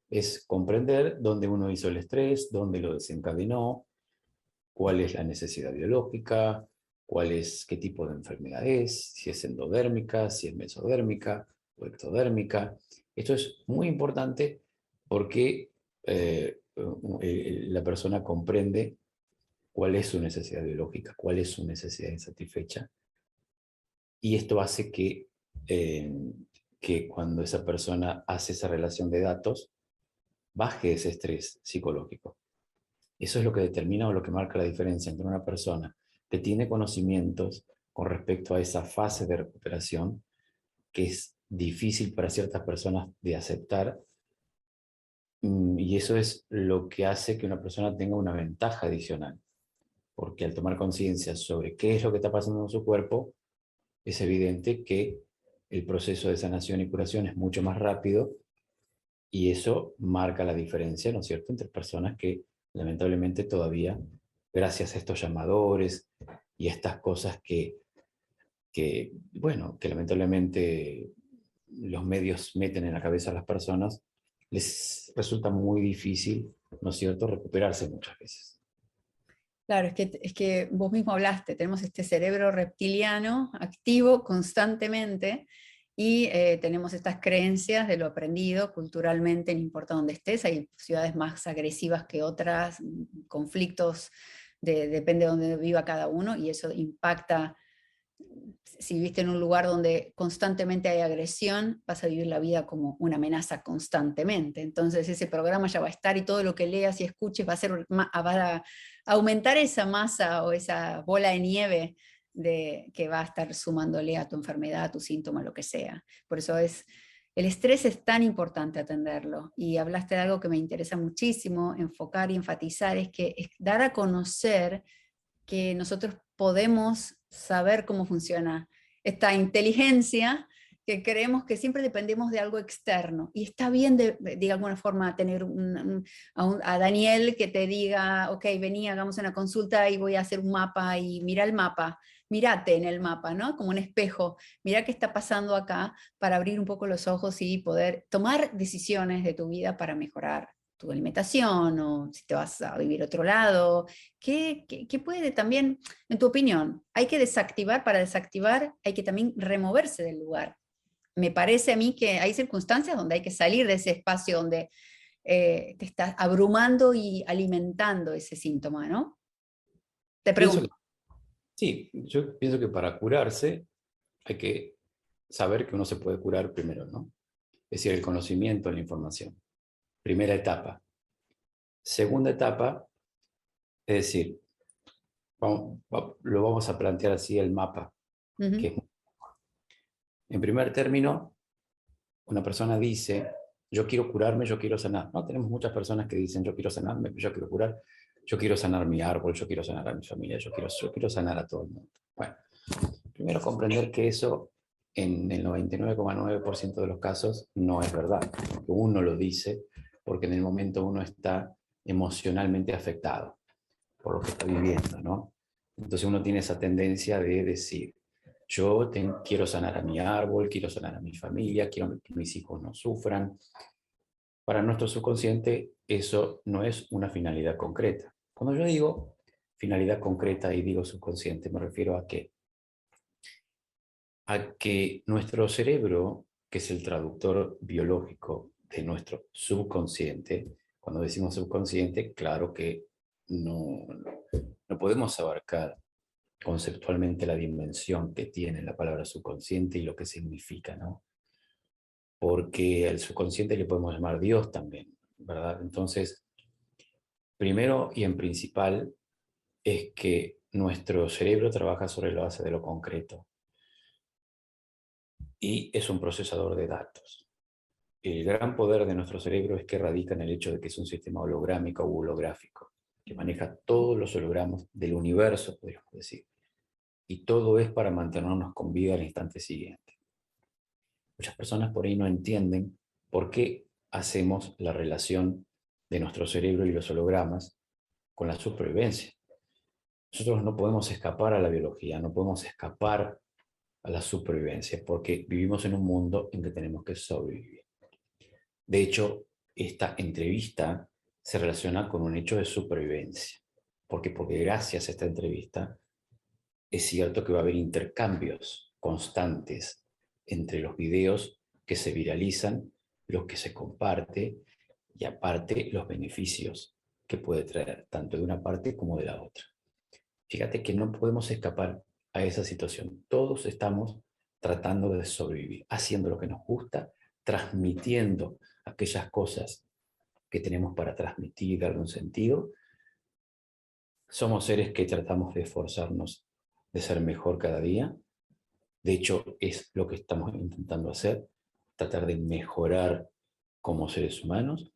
Speaker 2: es comprender dónde uno hizo el estrés, dónde lo desencadenó, cuál es la necesidad biológica, qué tipo de enfermedad es, si es endodérmica, si es mesodérmica o ectodérmica. Esto es muy importante porque la persona comprende cuál es su necesidad biológica, cuál es su necesidad insatisfecha, y esto hace que cuando esa persona hace esa relación de datos, baje ese estrés psicológico. Eso es lo que determina o lo que marca la diferencia entre una persona que tiene conocimientos con respecto a esa fase de recuperación, que es difícil para ciertas personas de aceptar, y eso es lo que hace que una persona tenga una ventaja adicional, porque al tomar conciencia sobre qué es lo que está pasando en su cuerpo, es evidente que el proceso de sanación y curación es mucho más rápido, y eso marca la diferencia, ¿no es cierto?, entre personas que lamentablemente todavía, gracias a estos llamadores y estas cosas bueno, que lamentablemente los medios meten en la cabeza a las personas, les resulta muy difícil, ¿no es cierto?, recuperarse muchas veces.
Speaker 1: Claro, es que vos mismo hablaste, tenemos este cerebro reptiliano activo constantemente y tenemos estas creencias de lo aprendido culturalmente, no importa dónde estés, hay ciudades más agresivas que otras, conflictos, depende de dónde viva cada uno y eso impacta. Si viviste en un lugar donde constantemente hay agresión, vas a vivir la vida como una amenaza constantemente. Entonces ese programa ya va a estar y todo lo que leas y escuches va a aumentar esa masa o esa bola de nieve que va a estar sumándole a tu enfermedad, a tu síntoma, lo que sea. Por eso el estrés es tan importante atenderlo. Y hablaste de algo que me interesa muchísimo, enfocar y enfatizar, es dar a conocer que nosotros podemos saber cómo funciona esta inteligencia, que creemos que siempre dependemos de algo externo. Y está bien, de alguna forma, tener a Daniel que te diga, ok, vení, hagamos una consulta y voy a hacer un mapa y mira el mapa, mírate en el mapa, ¿no? Como un espejo, mira qué está pasando acá para abrir un poco los ojos y poder tomar decisiones de tu vida para mejorar tu alimentación o si te vas a vivir a otro lado. ¿Qué puede también, en tu opinión, hay que desactivar? Para desactivar hay que también removerse del lugar. Me parece a mí que hay circunstancias donde hay que salir de ese espacio donde te estás abrumando y alimentando ese síntoma, ¿no? Te
Speaker 2: Pienso
Speaker 1: pregunto.
Speaker 2: que, sí, yo pienso que para curarse hay que saber que uno se puede curar primero, ¿no? Es decir, el conocimiento, la información. Primera etapa. Segunda etapa, es decir, lo vamos a plantear así el mapa, que es, en primer término, una persona dice, yo quiero curarme, yo quiero sanar. No, tenemos muchas personas que dicen, yo quiero sanarme, yo quiero curar, yo quiero sanar mi árbol, yo quiero sanar a mi familia, yo quiero sanar a todo el mundo. Bueno, primero comprender que eso en el 99,9% de los casos no es verdad. Uno lo dice porque en el momento uno está emocionalmente afectado por lo que está viviendo, ¿no? Entonces uno tiene esa tendencia de decir, quiero sanar a mi árbol, quiero sanar a mi familia, quiero que mis hijos no sufran. Para nuestro subconsciente eso no es una finalidad concreta. Cuando yo digo finalidad concreta y digo subconsciente, me refiero a que nuestro cerebro, que es el traductor biológico de nuestro subconsciente, cuando decimos subconsciente, claro que no podemos abarcar conceptualmente la dimensión que tiene la palabra subconsciente y lo que significa, ¿no? Porque al subconsciente le podemos llamar Dios también, ¿verdad? Entonces, primero y en principal es que nuestro cerebro trabaja sobre la base de lo concreto y es un procesador de datos. El gran poder de nuestro cerebro es que radica en el hecho de que es un sistema holográmico u holográfico, que maneja todos los hologramas del universo, podríamos decir. Y todo es para mantenernos con vida al instante siguiente. Muchas personas por ahí no entienden por qué hacemos la relación de nuestro cerebro y los hologramas con la supervivencia. Nosotros no podemos escapar a la biología, no podemos escapar a la supervivencia, porque vivimos en un mundo en que tenemos que sobrevivir. De hecho, esta entrevista se relaciona con un hecho de supervivencia. ¿Por qué? Porque gracias a esta entrevista es cierto que va a haber intercambios constantes entre los videos que se viralizan, los que se comparte y aparte los beneficios que puede traer tanto de una parte como de la otra. Fíjate que no podemos escapar a esa situación. Todos estamos tratando de sobrevivir, haciendo lo que nos gusta, transmitiendo aquellas cosas que tenemos para transmitir, darle un sentido. Somos seres que tratamos de esforzarnos de ser mejor cada día. De hecho, es lo que estamos intentando hacer, tratar de mejorar como seres humanos,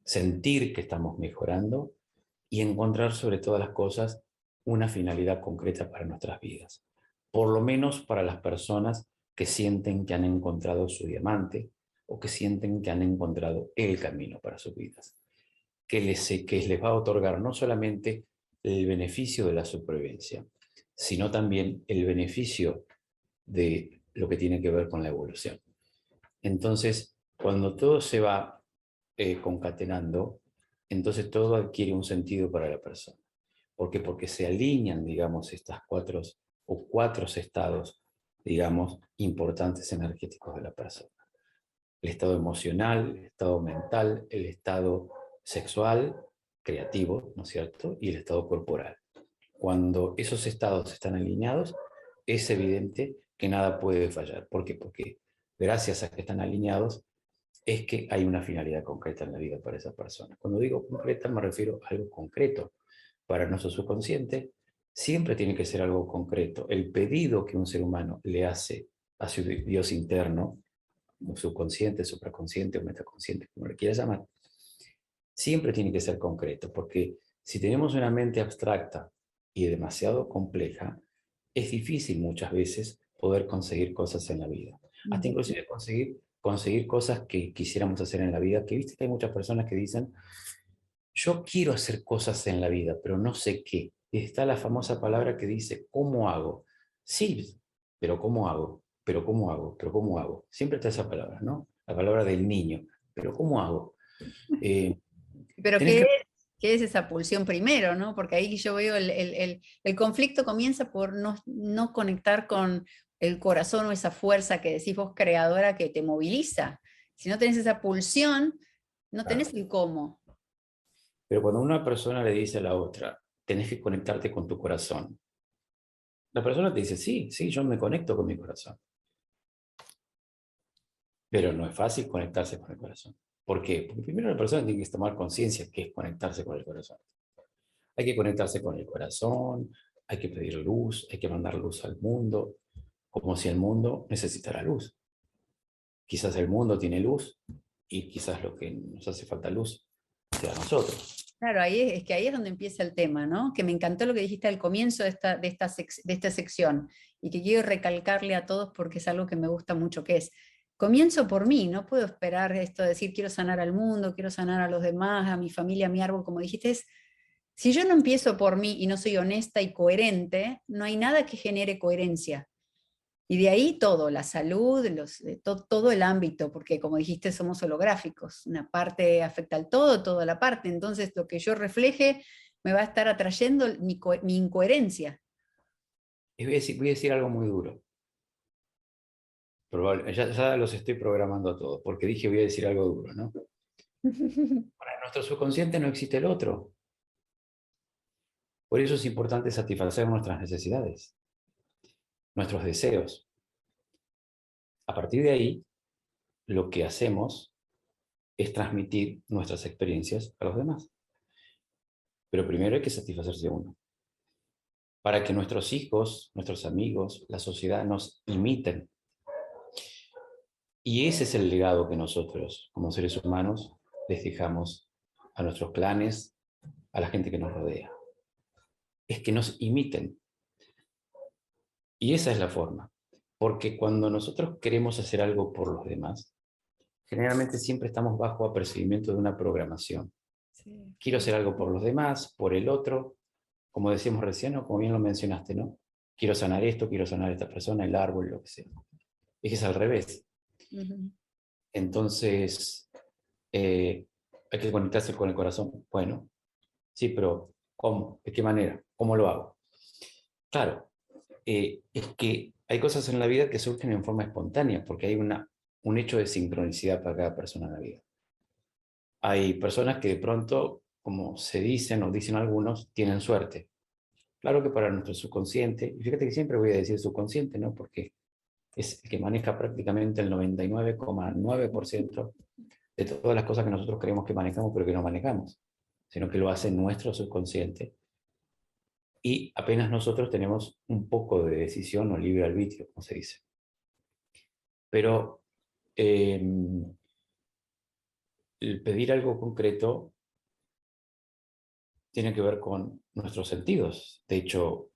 Speaker 2: sentir que estamos mejorando y encontrar sobre todas las cosas una finalidad concreta para nuestras vidas. Por lo menos para las personas que sienten que han encontrado su diamante o que sienten que han encontrado el camino para sus vidas, que les va a otorgar no solamente el beneficio de la supervivencia, sino también el beneficio de lo que tiene que ver con la evolución. Entonces, cuando todo se va concatenando, entonces todo adquiere un sentido para la persona. ¿Por qué? Porque se alinean, digamos, estas cuatro estados, digamos, importantes energéticos de la persona. El estado emocional, el estado mental, el estado sexual, creativo, ¿no es cierto? Y el estado corporal. Cuando esos estados están alineados, es evidente que nada puede fallar. ¿Por qué? Porque gracias a que están alineados, es que hay una finalidad concreta en la vida para esa persona. Cuando digo concreta, me refiero a algo concreto. Para nuestro subconsciente, siempre tiene que ser algo concreto. El pedido que un ser humano le hace a su Dios interno, subconsciente, supraconsciente o metaconsciente, como le quieras llamar, siempre tiene que ser concreto, porque si tenemos una mente abstracta y demasiado compleja, es difícil muchas veces poder conseguir cosas en la vida. Hasta inclusive conseguir cosas que quisiéramos hacer en la vida, que viste que hay muchas personas que dicen, yo quiero hacer cosas en la vida, pero no sé qué. Y está la famosa palabra que dice, ¿cómo hago? Sí, pero ¿cómo hago? Pero ¿cómo hago? Pero ¿cómo hago? Siempre está esa palabra, ¿no? La palabra del niño. Pero ¿cómo hago? Eh,
Speaker 1: Pero
Speaker 2: tenés que...
Speaker 1: qué es esa pulsión primero, ¿no? Porque ahí yo veo el conflicto comienza por no conectar con el corazón o esa fuerza que decís vos creadora que te moviliza. Si no tenés esa pulsión, no
Speaker 2: Claro.
Speaker 1: tenés el cómo.
Speaker 2: Pero cuando una persona le dice a la otra, tenés que conectarte con tu corazón, la persona te dice, sí, sí, yo me conecto con mi corazón. Pero no es fácil conectarse con el corazón. ¿Por qué? Porque primero la persona tiene que tomar conciencia que es conectarse con el corazón. Hay que conectarse con el corazón, hay que pedir luz, hay que mandar luz al mundo, como si el mundo necesitara luz. Quizás el mundo tiene luz y quizás lo que nos hace falta luz sea a nosotros.
Speaker 1: Claro, es que ahí es donde empieza el tema, ¿no? Que me encantó lo que dijiste al comienzo de esta sección y que quiero recalcarle a todos porque es algo que me gusta mucho, que es, comienzo por mí, no puedo esperar esto de decir quiero sanar al mundo, quiero sanar a los demás, a mi familia, a mi árbol, como dijiste, es, si yo no empiezo por mí y no soy honesta y coherente, no hay nada que genere coherencia. Y de ahí todo, la salud, todo el ámbito, porque como dijiste, somos holográficos. Una parte afecta al todo, toda la parte. Entonces, lo que yo refleje me va a estar atrayendo mi incoherencia.
Speaker 2: Voy a decir algo muy duro. Ya los estoy programando a todos, porque dije voy a decir algo duro, ¿no? Para nuestro subconsciente no existe el otro. Por eso es importante satisfacer nuestras necesidades, nuestros deseos. A partir de ahí, lo que hacemos es transmitir nuestras experiencias a los demás. Pero primero hay que satisfacerse uno, para que nuestros hijos, nuestros amigos, la sociedad nos imiten. Y ese es el legado que nosotros, como seres humanos, les dejamos a nuestros clanes, a la gente que nos rodea. Es que nos imiten. Y esa es la forma. Porque cuando nosotros queremos hacer algo por los demás, generalmente siempre estamos bajo apercibimiento de una programación.
Speaker 1: Sí.
Speaker 2: Quiero hacer algo por los demás, por el otro, como decíamos recién, o como bien lo mencionaste, ¿no? quiero sanar esto, quiero sanar a esta persona, el árbol, lo que sea. Es que es al revés. Entonces, hay que conectarse con el corazón. Bueno, sí, pero ¿cómo? ¿De qué manera? ¿Cómo lo hago? Claro, es que hay cosas en la vida que surgen en forma espontánea, porque hay un hecho de sincronicidad para cada persona en la vida. Hay personas que de pronto, como se dicen o dicen algunos, tienen suerte. Claro que para nuestro subconsciente, y fíjate que siempre voy a decir subconsciente, ¿no? Porque es el que maneja prácticamente el 99,9% de todas las cosas que nosotros creemos que manejamos, pero que no manejamos, sino que lo hace nuestro subconsciente. Y apenas nosotros tenemos un poco de decisión o libre arbitrio, como se dice. Pero eh, el pedir algo concreto tiene que ver con nuestros sentidos. De hecho,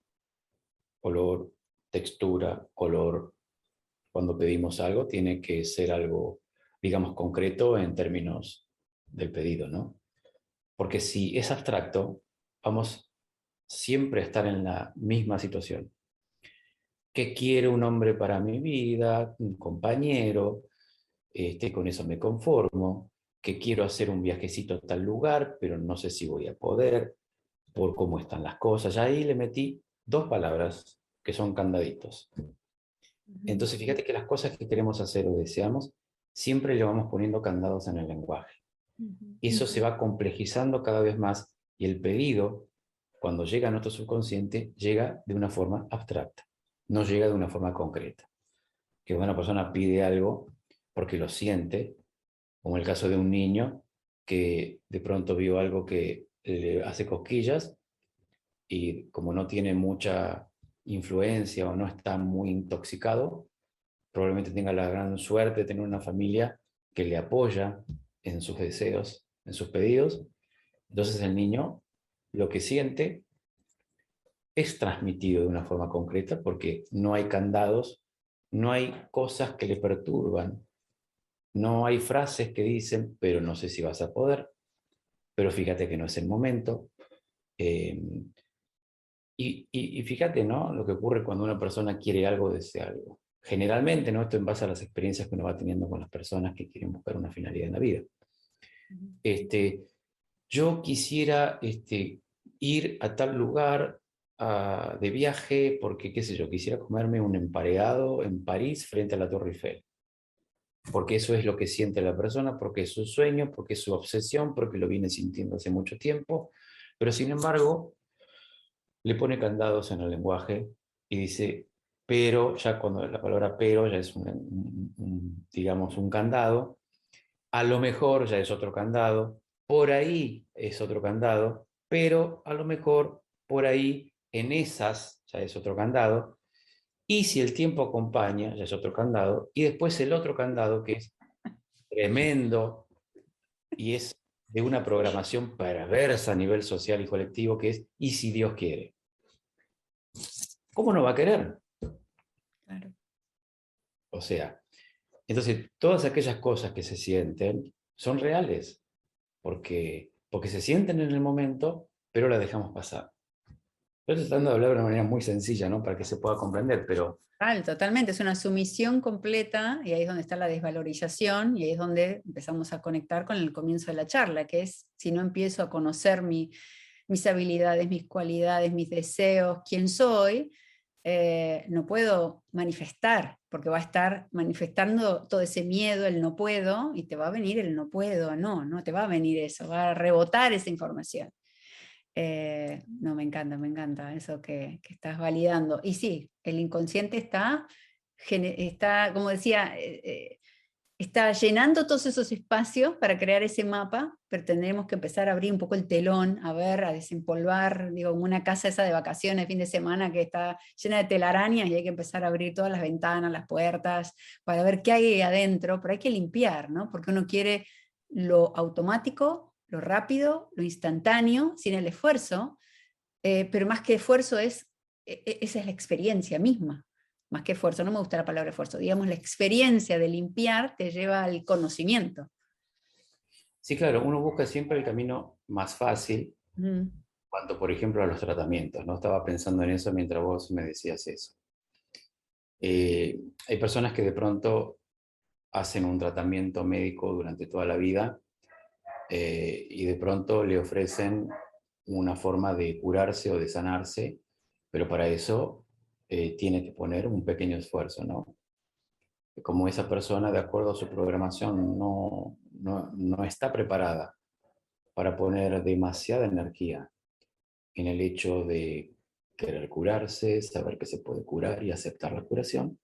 Speaker 2: olor, textura, color, cuando pedimos algo, tiene que ser algo, digamos, concreto en términos del pedido, ¿no? Porque si es abstracto, vamos siempre a estar en la misma situación. ¿Qué quiere un hombre para mi vida? Un compañero, con eso me conformo. Que quiero hacer un viajecito a tal lugar, pero no sé si voy a poder, por cómo están las cosas. Ya ahí le metí dos palabras que son candaditos. Entonces, fíjate que las cosas que queremos hacer o deseamos, siempre le vamos poniendo candados en el lenguaje. Y eso se va complejizando cada vez más y el pedido, cuando llega a nuestro subconsciente, llega de una forma abstracta, no llega de una forma concreta. Que una persona pide algo porque lo siente, como el caso de un niño que de pronto vio algo que le hace cosquillas y como no tiene mucha influencia o no está muy intoxicado, probablemente tenga la gran suerte de tener una familia que le apoya en sus deseos, en sus pedidos. Entonces el niño lo que siente es transmitido de una forma concreta porque no hay candados, no hay cosas que le perturban, no hay frases que dicen, pero no sé si vas a poder, pero fíjate que no es el momento. Eh, y fíjate, ¿no? Lo que ocurre cuando una persona quiere algo, desea algo. Generalmente, ¿no? Esto en base a las experiencias que uno va teniendo con las personas que quieren buscar una finalidad en la vida. Este, yo quisiera ir a tal lugar de viaje porque, qué sé yo, quisiera comerme un emparedado en París frente a la Torre Eiffel. Porque eso es lo que siente la persona, porque es su sueño, porque es su obsesión, porque lo viene sintiendo hace mucho tiempo. Pero sin embargo, le pone candados en el lenguaje y dice, pero, ya cuando la palabra pero ya es digamos, un candado, a lo mejor ya es otro candado, por ahí es otro candado, pero a lo mejor por ahí en esas ya es otro candado, y si el tiempo acompaña ya es otro candado, y después el otro candado que es tremendo y es de una programación perversa a nivel social y colectivo que es, ¿y si Dios quiere? ¿Cómo no va a querer?
Speaker 1: Claro.
Speaker 2: O sea, entonces todas aquellas cosas que se sienten son reales, porque se sienten en el momento, pero las dejamos pasar. Estoy tratando de hablar de una manera muy sencilla, ¿no? Para que se pueda comprender, pero
Speaker 1: Totalmente, es una sumisión completa y ahí es donde está la desvalorización y ahí es donde empezamos a conectar con el comienzo de la charla, que es si no empiezo a conocer mis habilidades, mis cualidades, mis deseos, quién soy, no puedo manifestar, porque va a estar manifestando todo ese miedo, el no puedo, y te va a venir el no puedo, no te va a venir eso, va a rebotar esa información. No, me encanta eso que estás validando. Y sí, el inconsciente está como decía, está llenando todos esos espacios para crear ese mapa, pero tendremos que empezar a abrir un poco el telón, a ver, a desempolvar, digo, una casa esa de vacaciones, fin de semana, que está llena de telarañas y hay que empezar a abrir todas las ventanas, las puertas, para ver qué hay ahí adentro, pero hay que limpiar, ¿no? Porque uno quiere lo automático, lo rápido, lo instantáneo, sin el esfuerzo, pero más que esfuerzo esa es la experiencia misma, más que esfuerzo, no me gusta la palabra esfuerzo, digamos la experiencia de limpiar te lleva al conocimiento.
Speaker 2: sí, claro, uno busca siempre el camino más fácil, cuanto, por ejemplo, a los tratamientos, ¿no? Estaba pensando en eso mientras vos me decías eso. Hay personas que de pronto hacen un tratamiento médico durante toda la vida y de pronto le ofrecen una forma de curarse o de sanarse, pero para eso tiene que poner un pequeño esfuerzo, ¿no? Como esa persona, de acuerdo a su programación, no está preparada para poner demasiada energía en el hecho de querer curarse, saber que se puede curar y aceptar la curación,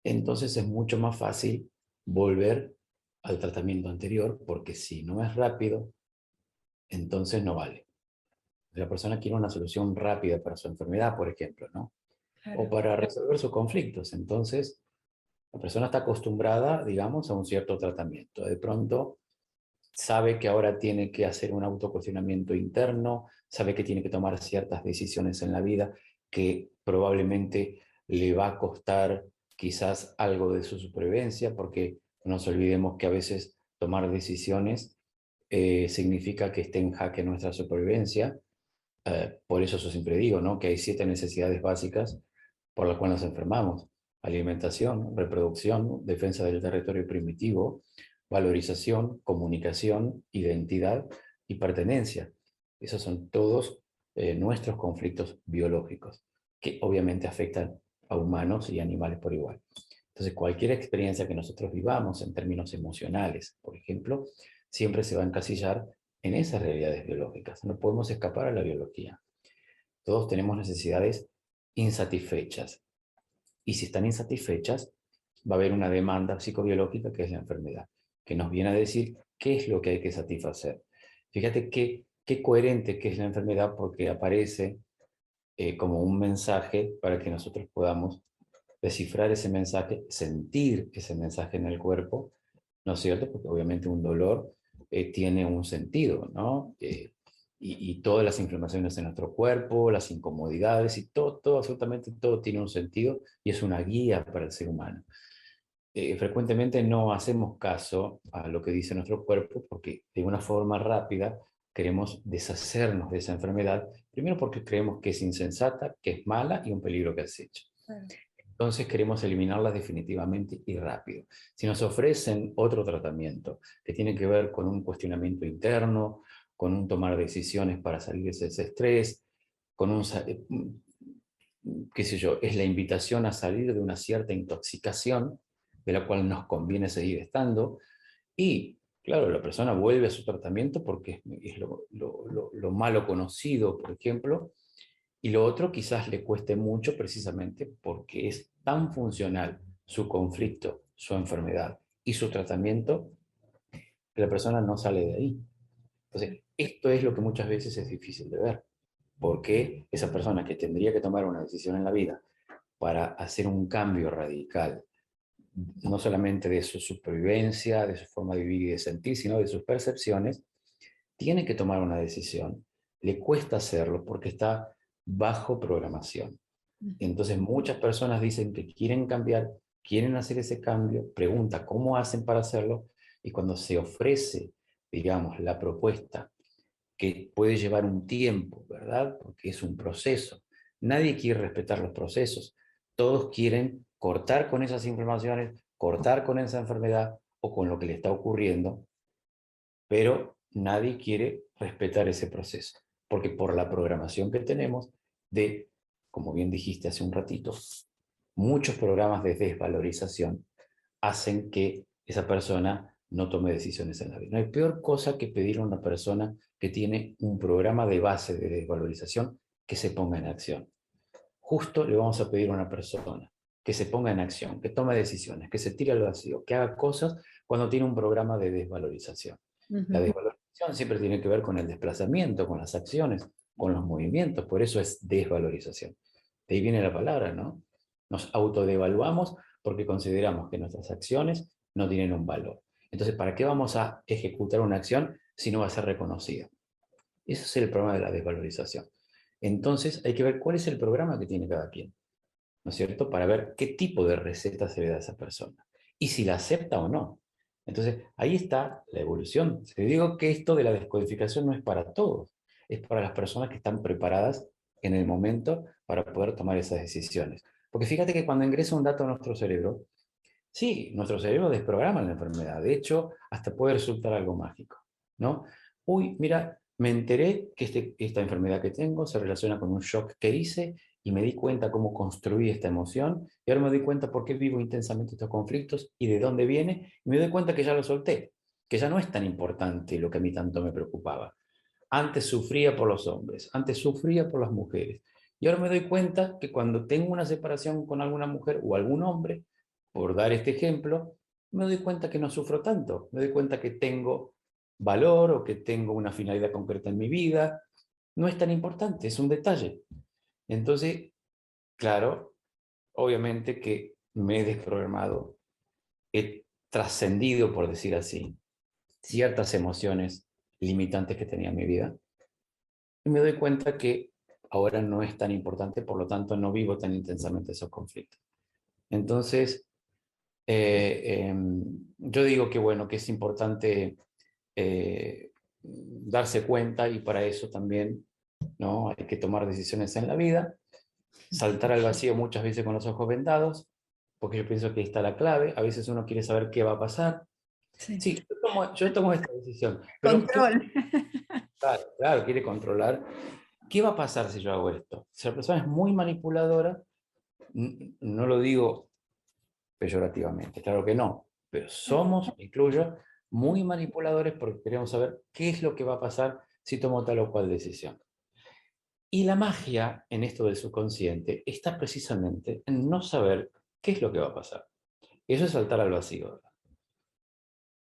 Speaker 2: entonces es mucho más fácil volver al tratamiento anterior, porque si no es rápido, entonces no vale. La persona quiere una solución rápida para su enfermedad, por ejemplo, ¿no? O
Speaker 1: Claro.
Speaker 2: para resolver sus conflictos. Entonces, la persona está acostumbrada, digamos, a un cierto tratamiento. De pronto, sabe que ahora tiene que hacer un autocuestionamiento interno, sabe que tiene que tomar ciertas decisiones en la vida que probablemente le va a costar quizás algo de su supervivencia, porque no nos olvidemos que a veces tomar decisiones significa que esté en jaque nuestra supervivencia. Por eso yo siempre digo, ¿no? Que hay 7 necesidades básicas por las cuales nos enfermamos: alimentación, reproducción, defensa del territorio primitivo, valorización, comunicación, identidad y pertenencia. Esos son todos nuestros conflictos biológicos, que obviamente afectan a humanos y animales por igual. Entonces, cualquier experiencia que nosotros vivamos en términos emocionales, por ejemplo, siempre se va a encasillar en esas realidades biológicas. No podemos escapar a la biología. Todos tenemos necesidades insatisfechas. Y si están insatisfechas, va a haber una demanda psicobiológica que es la enfermedad, que nos viene a decir qué es lo que hay que satisfacer. Fíjate qué coherente que es la enfermedad, porque aparece como un mensaje para que nosotros podamos descifrar ese mensaje, sentir ese mensaje en el cuerpo, ¿no es cierto? Porque obviamente un dolor tiene un sentido, ¿no? Y todas las inflamaciones en nuestro cuerpo, las incomodidades y todo, absolutamente todo tiene un sentido y es una guía para el ser humano. Frecuentemente no hacemos caso a lo que dice nuestro cuerpo porque de una forma rápida queremos deshacernos de esa enfermedad, primero porque creemos que es insensata, que es mala y un peligro que acecha.
Speaker 1: Claro.
Speaker 2: Entonces queremos eliminarla definitivamente y rápido. Si nos ofrecen otro tratamiento que tiene que ver con un cuestionamiento interno, con un tomar decisiones para salir de ese estrés, con un, qué sé yo, es la invitación a salir de una cierta intoxicación de la cual nos conviene seguir estando. Y, claro, la persona vuelve a su tratamiento porque es lo malo conocido, por ejemplo, y lo otro quizás le cueste mucho precisamente porque es tan funcional su conflicto, su enfermedad y su tratamiento que la persona no sale de ahí. Entonces, esto es lo que muchas veces es difícil de ver. Porque esa persona que tendría que tomar una decisión en la vida para hacer un cambio radical, no solamente de su supervivencia, de su forma de vivir y de sentir, sino de sus percepciones, tiene que tomar una decisión. Le cuesta hacerlo porque está bajo programación. Entonces muchas personas dicen que quieren cambiar, quieren hacer ese cambio, pregunta cómo hacen para hacerlo, y cuando se ofrece, digamos, la propuesta, que puede llevar un tiempo, ¿verdad? Porque es un proceso. Nadie quiere respetar los procesos. Todos quieren cortar con esas inflamaciones, cortar con esa enfermedad o con lo que le está ocurriendo, pero nadie quiere respetar ese proceso, porque por la programación que tenemos de, como bien dijiste hace un ratito, muchos programas de desvalorización hacen que esa persona no tome decisiones en la vida. No hay peor cosa que pedirle a una persona que tiene un programa de base de desvalorización que se ponga en acción. Justo le vamos a pedir a una persona que se ponga en acción, que tome decisiones, que se tire al vacío, que haga cosas cuando tiene un programa de desvalorización. La
Speaker 1: Ujú.
Speaker 2: desvalorización siempre tiene que ver con el desplazamiento, con las acciones, con los movimientos, por eso es desvalorización. De ahí viene la palabra, ¿no? Nos autodevaluamos porque consideramos que nuestras acciones no tienen un valor. Entonces, ¿para qué vamos a ejecutar una acción si no va a ser reconocida? Ese es el problema de la desvalorización. Entonces, hay que ver cuál es el programa que tiene cada quien, ¿no es cierto? Para ver qué tipo de receta se le da a esa persona y si la acepta o no. Entonces, ahí está la evolución. Te digo que esto de la descodificación no es para todos. es para las personas que están preparadas en el momento para poder tomar esas decisiones. Porque fíjate que cuando ingresa un dato a nuestro cerebro, sí, nuestro cerebro desprograma la enfermedad. De hecho, hasta puede resultar algo mágico, ¿no? Uy, mira, me enteré que esta enfermedad que tengo se relaciona con un shock que hice y me di cuenta cómo construí esta emoción y ahora me doy cuenta por qué vivo intensamente estos conflictos y de dónde viene y me doy cuenta que ya lo solté, que ya no es tan importante lo que a mí tanto me preocupaba. Antes sufría por los hombres, antes sufría por las mujeres. Y ahora me doy cuenta que cuando tengo una separación con alguna mujer o algún hombre, por dar este ejemplo, me doy cuenta que no sufro tanto. Me doy cuenta que tengo valor o que tengo una finalidad concreta en mi vida. No es tan importante, es un detalle. Entonces, claro, obviamente que me he desprogramado, he trascendido, por decir así, ciertas emociones limitantes que tenía en mi vida y me doy cuenta que ahora no es tan importante, por lo tanto no vivo tan intensamente esos conflictos. Entonces, yo digo que bueno, que es importante darse cuenta y para eso también, ¿no? Hay que tomar decisiones en la vida, saltar al vacío muchas veces con los ojos vendados, porque yo pienso que ahí está la clave. A veces uno quiere saber qué va a pasar.
Speaker 1: Sí.
Speaker 2: Sí, yo tomo esta decisión, pero
Speaker 1: Control.
Speaker 2: claro, claro, quiere controlar. ¿Qué va a pasar si yo hago esto? Si la persona es muy manipuladora, no lo digo peyorativamente, claro que no, pero somos, incluyo, muy manipuladores porque queremos saber qué es lo que va a pasar si tomo tal o cual decisión. Y la magia en esto del subconsciente está precisamente en no saber qué es lo que va a pasar. Eso es saltar al vacío, ¿verdad?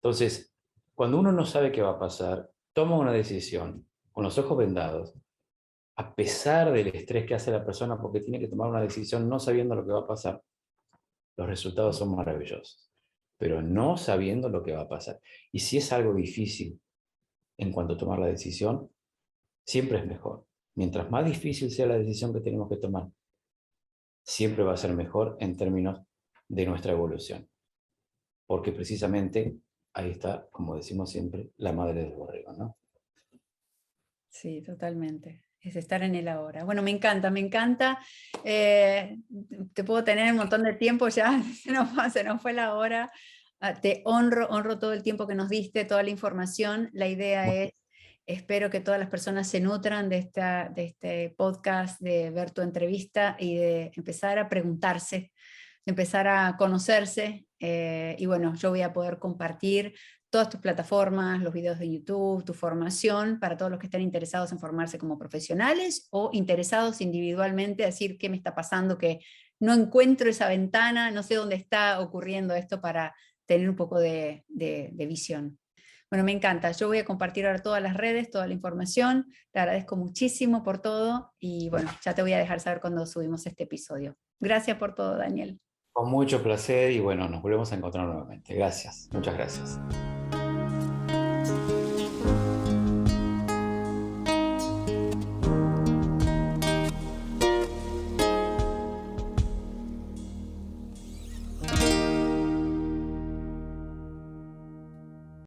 Speaker 2: Entonces, cuando uno no sabe qué va a pasar, toma una decisión con los ojos vendados, a pesar del estrés que hace la persona porque tiene que tomar una decisión no sabiendo lo que va a pasar, los resultados son maravillosos, pero no sabiendo lo que va a pasar. Y si es algo difícil en cuanto a tomar la decisión, siempre es mejor. Mientras más difícil sea la decisión que tenemos que tomar, siempre va a ser mejor en términos de nuestra evolución. Porque precisamente ahí está, como decimos siempre, la madre del borrego, ¿no?
Speaker 1: Sí, totalmente. Es estar en el ahora. Bueno, me encanta, me encanta. Te puedo tener un montón de tiempo ya, se nos fue la hora. Te honro todo el tiempo que nos diste, toda la información. La idea es, espero que todas las personas se nutran de este podcast, de ver tu entrevista y de empezar a preguntarse, de empezar a conocerse. Y bueno, yo voy a poder compartir todas tus plataformas, los videos de YouTube, tu formación, para todos los que estén interesados en formarse como profesionales o interesados individualmente, a decir qué me está pasando, que no encuentro esa ventana, no sé dónde está ocurriendo esto para tener un poco de visión. Bueno, me encanta. Yo voy a compartir ahora todas las redes, toda la información. Te agradezco muchísimo por todo y bueno, ya te voy a dejar saber cuando subimos este episodio. Gracias por todo, Daniel.
Speaker 2: Con mucho placer y bueno, nos volvemos a encontrar nuevamente. Gracias, muchas gracias.